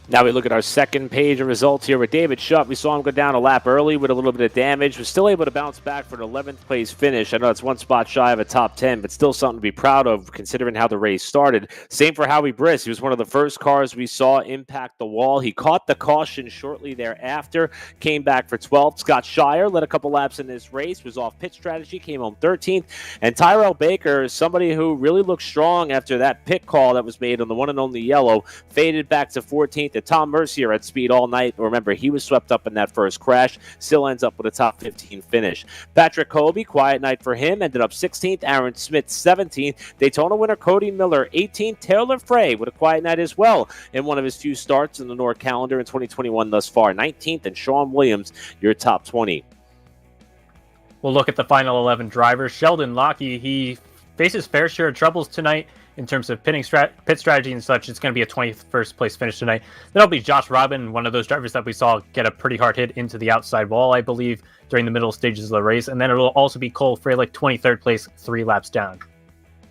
Now we look at our second page of results here with David Shutt. We saw him go down a lap early with a little bit of damage. Was still able to bounce back for an 11th place finish. I know it's 1 spot shy of a top 10, but still something to be proud of considering how the race started. Same for Howie Briss. He was one of the first cars we saw impact the wall. He caught the caution shortly thereafter, came back for 12th. Scott Shire led a couple laps in this race, was off pit strategy, came home 13th. And Tyrell Baker is somebody who really looked strong after that pit call that was made on the one and only yellow, faded back to 14th. that Tom Mercier had speed all night. Remember, he was swept up in that first crash, still ends up with a top 15 finish. Patrick Colby, quiet night for him, ended up 16th. Aaron Smith, 17th. Daytona winner Cody Miller, 18th. Taylor Frey with a quiet night as well in one of his few starts in the NORC calendar in 2021 thus far, 19th. And Sean Williams, your top 20. We'll look at the final 11 drivers. Sheldon Lockey, he faces fair share of troubles tonight in terms of pit strategy and such. It's going to be a 21st place finish tonight. That'll be Josh Robin, one of those drivers that we saw get a pretty hard hit into the outside wall, I believe, during the middle stages of the race. And then it'll also be Cole Frelick, 23rd place, 3 laps down.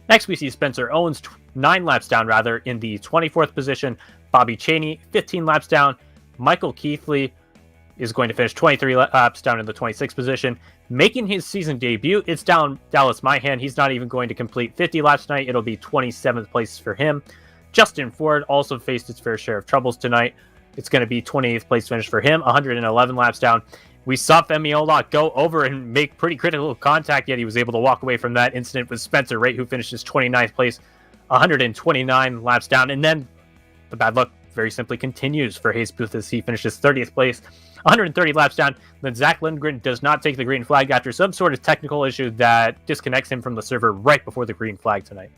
Next, we see Spencer Owens, 9 laps down, in the 24th position. Bobby Chaney, 15 laps down. Michael Keithley is going to finish 23 laps down in the 26th position. Making his season debut, it's down Dallas Myhan. He's not even going to complete 50 laps tonight. It'll be 27th place for him. Justin Ford also faced his fair share of troubles tonight. It's going to be 28th place finish for him, 111 laps down. We saw Femi Olak go over and make pretty critical contact, yet he was able to walk away from that incident with Spencer Raitt, who finishes 29th place, 129 laps down. And then the bad luck very simply continues for Hayes Booth as he finishes 30th place, 130 laps down. Then Zach Lindgren does not take the green flag after some sort of technical issue that disconnects him from the server right before the green flag tonight.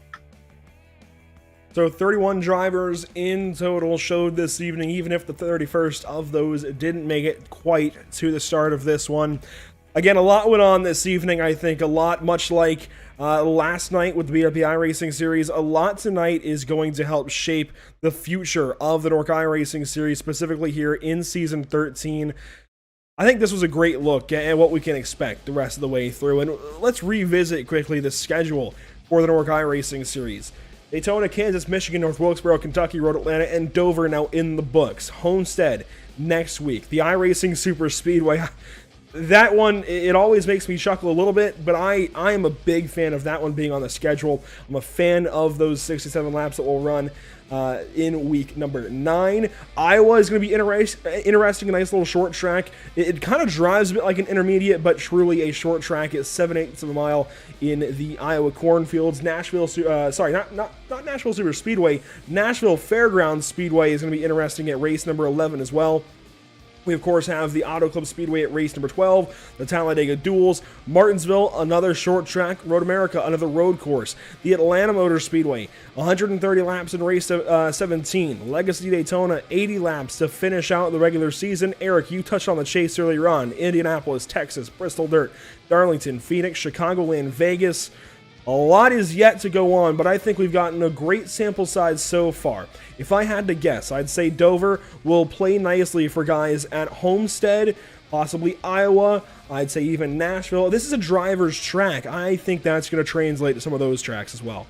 So 31 drivers in total showed this evening, even if the 31st of those didn't make it quite to the start of this one. Again, a lot went on this evening, I think. A lot, much like last night with the BRP Racing Series, a lot tonight is going to help shape the future of the NORC Racing Series, specifically here in Season 13. I think this was a great look at what we can expect the rest of the way through. And let's revisit quickly the schedule for the NORC Racing Series. Daytona, Kansas, Michigan, North Wilkesboro, Kentucky, Road Atlanta, and Dover now in the books. Homestead next week. The iRacing Super Speedway. That one, it always makes me chuckle a little bit, but I am a big fan of that one being on the schedule. I'm a fan of those 67 laps that will run in week number 9. Iowa is going to be interesting, a nice little short track. It kind of drives a bit like an intermediate, but truly a short track. It's 7/8 of a mile in the Iowa cornfields. Nashville, not Nashville Super Speedway. Nashville Fairgrounds Speedway is going to be interesting at race number 11 as well. We, of course, have the Auto Club Speedway at race number 12, the Talladega Duels, Martinsville, another short track, Road America, another road course, the Atlanta Motor Speedway, 130 laps in race 17, Legacy Daytona, 80 laps to finish out the regular season. Eric, you touched on the chase earlier on. Indianapolis, Texas, Bristol Dirt, Darlington, Phoenix, Chicagoland, Vegas. A lot is yet to go on, but I think we've gotten a great sample size so far. If I had to guess, I'd say Dover will play nicely for guys at Homestead, possibly Iowa, I'd say even Nashville. This is a driver's track. I think that's going to translate to some of those tracks as well.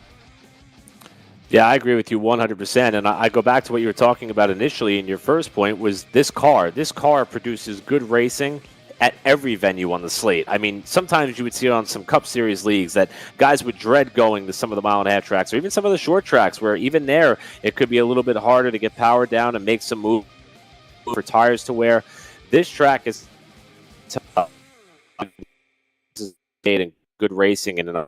Yeah, I agree with you 100%. And I go back to what you were talking about initially in your first point was this car. This car produces good racing at every venue on the slate. I mean, sometimes you would see it on some Cup Series leagues that guys would dread going to some of the mile-and-a-half tracks or even some of the short tracks where even there it could be a little bit harder to get power down and make some move for tires to wear. This track is tough. Good racing and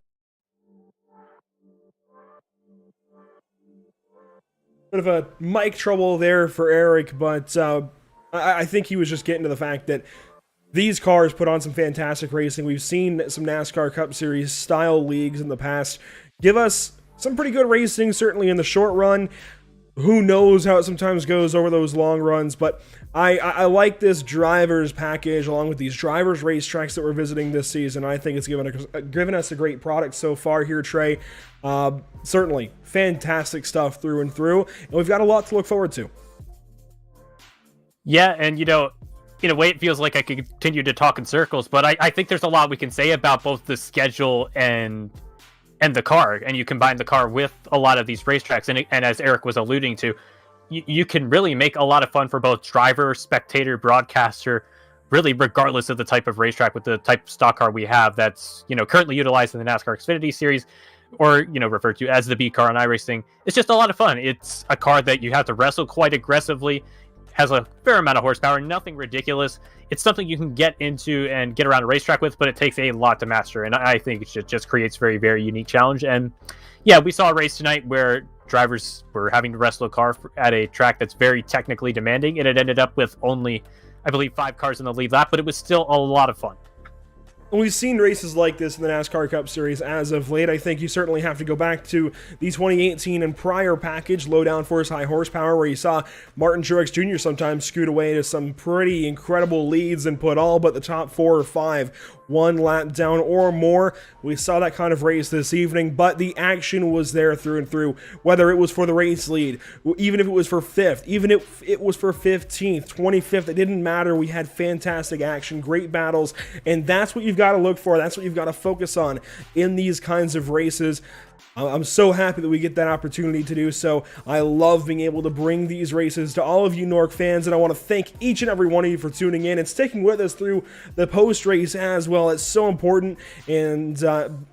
bit of a mic trouble there for Eric, but I think he was just getting to the fact that these cars put on some fantastic racing. We've seen some NASCAR Cup Series style leagues in the past give us some pretty good racing, certainly in the short run. Who knows how it sometimes goes over those long runs, but I like this drivers package along with these drivers racetracks that we're visiting this season. I think it's given us a great product so far here, Trey. Certainly fantastic stuff through and through, and we've got a lot to look forward to. Yeah, and in a way, it feels like I could continue to talk in circles, but I think there's a lot we can say about both the schedule and the car, and you combine the car with a lot of these racetracks, and as Eric was alluding to, you can really make a lot of fun for both driver, spectator, broadcaster, really regardless of the type of racetrack with the type of stock car we have that's currently utilized in the NASCAR Xfinity Series, or referred to as the B car on iRacing. It's just a lot of fun. It's a car that you have to wrestle quite aggressively. Has a fair amount of horsepower, nothing ridiculous. It's something you can get into and get around a racetrack with, but it takes a lot to master, and I think it just creates very, very unique challenge. And yeah, we saw a race tonight where drivers were having to wrestle a car at a track that's very technically demanding, and it ended up with only, I believe, 5 cars in the lead lap, but it was still a lot of fun. And we've seen races like this in the NASCAR Cup Series as of late. I think you certainly have to go back to the 2018 and prior package, low downforce, high horsepower, where you saw Martin Truex Jr. sometimes scoot away to some pretty incredible leads and put all but the top 4 or 5 one lap down or more. We saw that kind of race this evening, but the action was there through and through, whether it was for the race lead, even if it was for 5th, even if it was for 15th, 25th, it didn't matter. We had fantastic action, great battles, and that's what you've got to look for. That's what you've got to focus on in these kinds of races. I'm so happy that we get that opportunity to do so. I love being able to bring these races to all of you NORC fans, and I want to thank each and every one of you for tuning in and sticking with us through the post-race as well. It's so important, and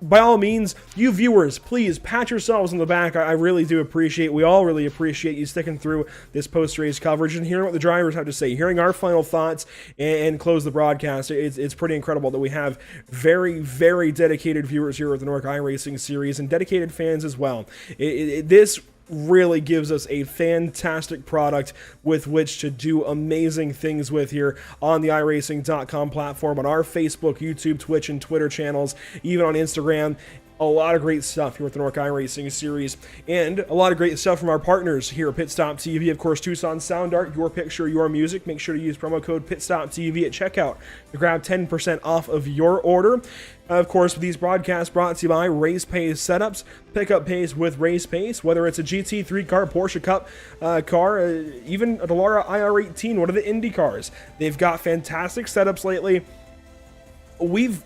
by all means, you viewers, please pat yourselves on the back. I really do appreciate, we all really appreciate you sticking through this post-race coverage and hearing what the drivers have to say, hearing our final thoughts, and close the broadcast. It's pretty incredible that we have very, very dedicated viewers here at the NORC iRacing Series, and dedicated fans as well. This really gives us a fantastic product with which to do amazing things with here on the iRacing.com platform, on our Facebook, YouTube, Twitch, and Twitter channels, even on Instagram. A lot of great stuff here with the NORC iRacing Series, and a lot of great stuff from our partners here at Pit Stop TV. Of course, Tucson Sound Art, your picture, your music. Make sure to use promo code PitStopTV at checkout to grab 10% off of your order. Of course, these broadcasts brought to you by Race Pace Setups. Pick up pace with Race Pace, whether it's a GT3 car, Porsche Cup car, even a Dallara IR18, one of the Indy cars. They've got fantastic setups lately. We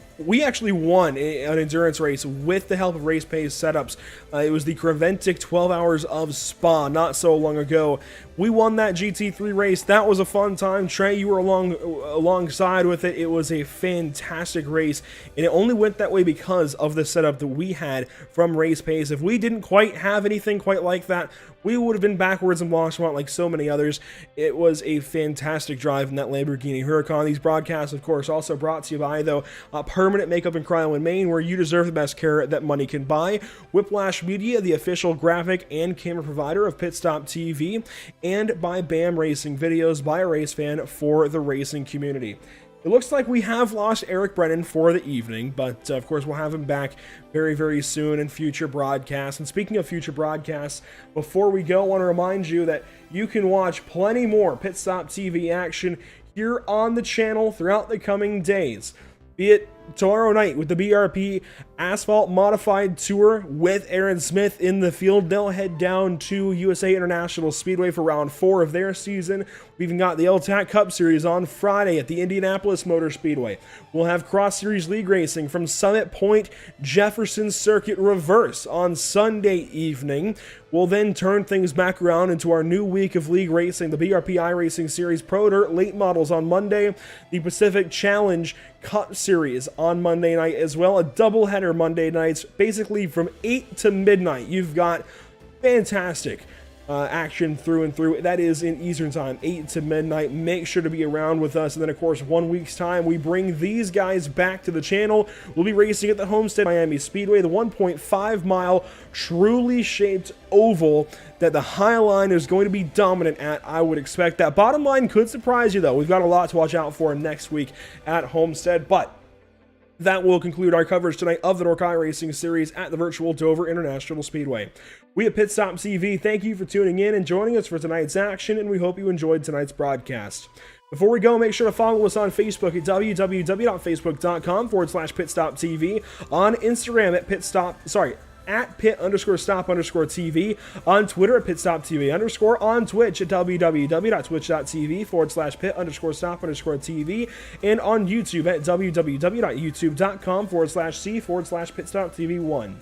actually won an endurance race with the help of Race Pace Setups. It was the Creventic 12 Hours of Spa not so long ago. We won that GT3 race. That was a fun time. Trey, you were alongside with it. It was a fantastic race, and it only went that way because of the setup that we had from Race Pace. If we didn't quite have anything quite like that, we would have been backwards and Blanchemont like so many others. It was a fantastic drive in that Lamborghini Huracan. These broadcasts, of course, also brought to you by, though, Permanent Makeup in Cryo in Maine, where you deserve the best care that money can buy. Whiplash Media, the official graphic and camera provider of Pit Stop TV, and by BAM Racing Videos, by a race fan for the racing community. It looks like we have lost Eric Brennan for the evening, but of course we'll have him back very, very soon in future broadcasts. And speaking of future broadcasts, before we go, I want to remind you that you can watch plenty more Pit Stop TV action here on the channel throughout the coming days. Be it tomorrow night with the BRP Asphalt Modified Tour with Aaron Smith in the field. They'll head down to USA International Speedway for round 4 of their season. We've even got the LTAC Cup Series on Friday at the Indianapolis Motor Speedway. We'll have Cross Series League racing from Summit Point Jefferson Circuit Reverse on Sunday evening. We'll then turn things back around into our new week of league racing, the BRP iRacing Series Pro Dirt Late Models on Monday, the Pacific Challenge Cup Series on Monday night as well, a doubleheader Monday nights, basically from 8 to midnight. You've got fantastic action through and through. That is in Eastern Time, 8 to midnight. Make sure to be around with us. And then, of course, 1 week's time, we bring these guys back to the channel. We'll be racing at the Homestead Miami Speedway, the 1.5-mile truly shaped oval that the High Line is going to be dominant at. I would expect that. Bottom line could surprise you, though. We've got a lot to watch out for next week at Homestead, but that will conclude our coverage tonight of the NORC iRacing Series at the virtual Dover International Speedway. We at Pit Stop TV thank you for tuning in and joining us for tonight's action, and we hope you enjoyed tonight's broadcast. Before we go, make sure to follow us on Facebook at www.facebook.com/pitstoptv, on Instagram at pit_stop_TV, on Twitter at pitstoptv_, on Twitch at www.twitch.tv/pit_stop_TV, and on YouTube at www.youtube.com/c/pitstoptv1.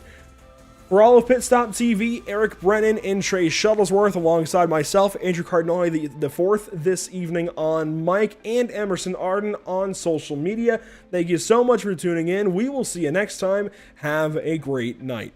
For all of Pit Stop TV, Eric Brennan and Trey Shuttlesworth, alongside myself, Andrew Cardinale the fourth this evening on mic, and Emerson Arden on social media. Thank you so much for tuning in. We will see you next time. Have a great night.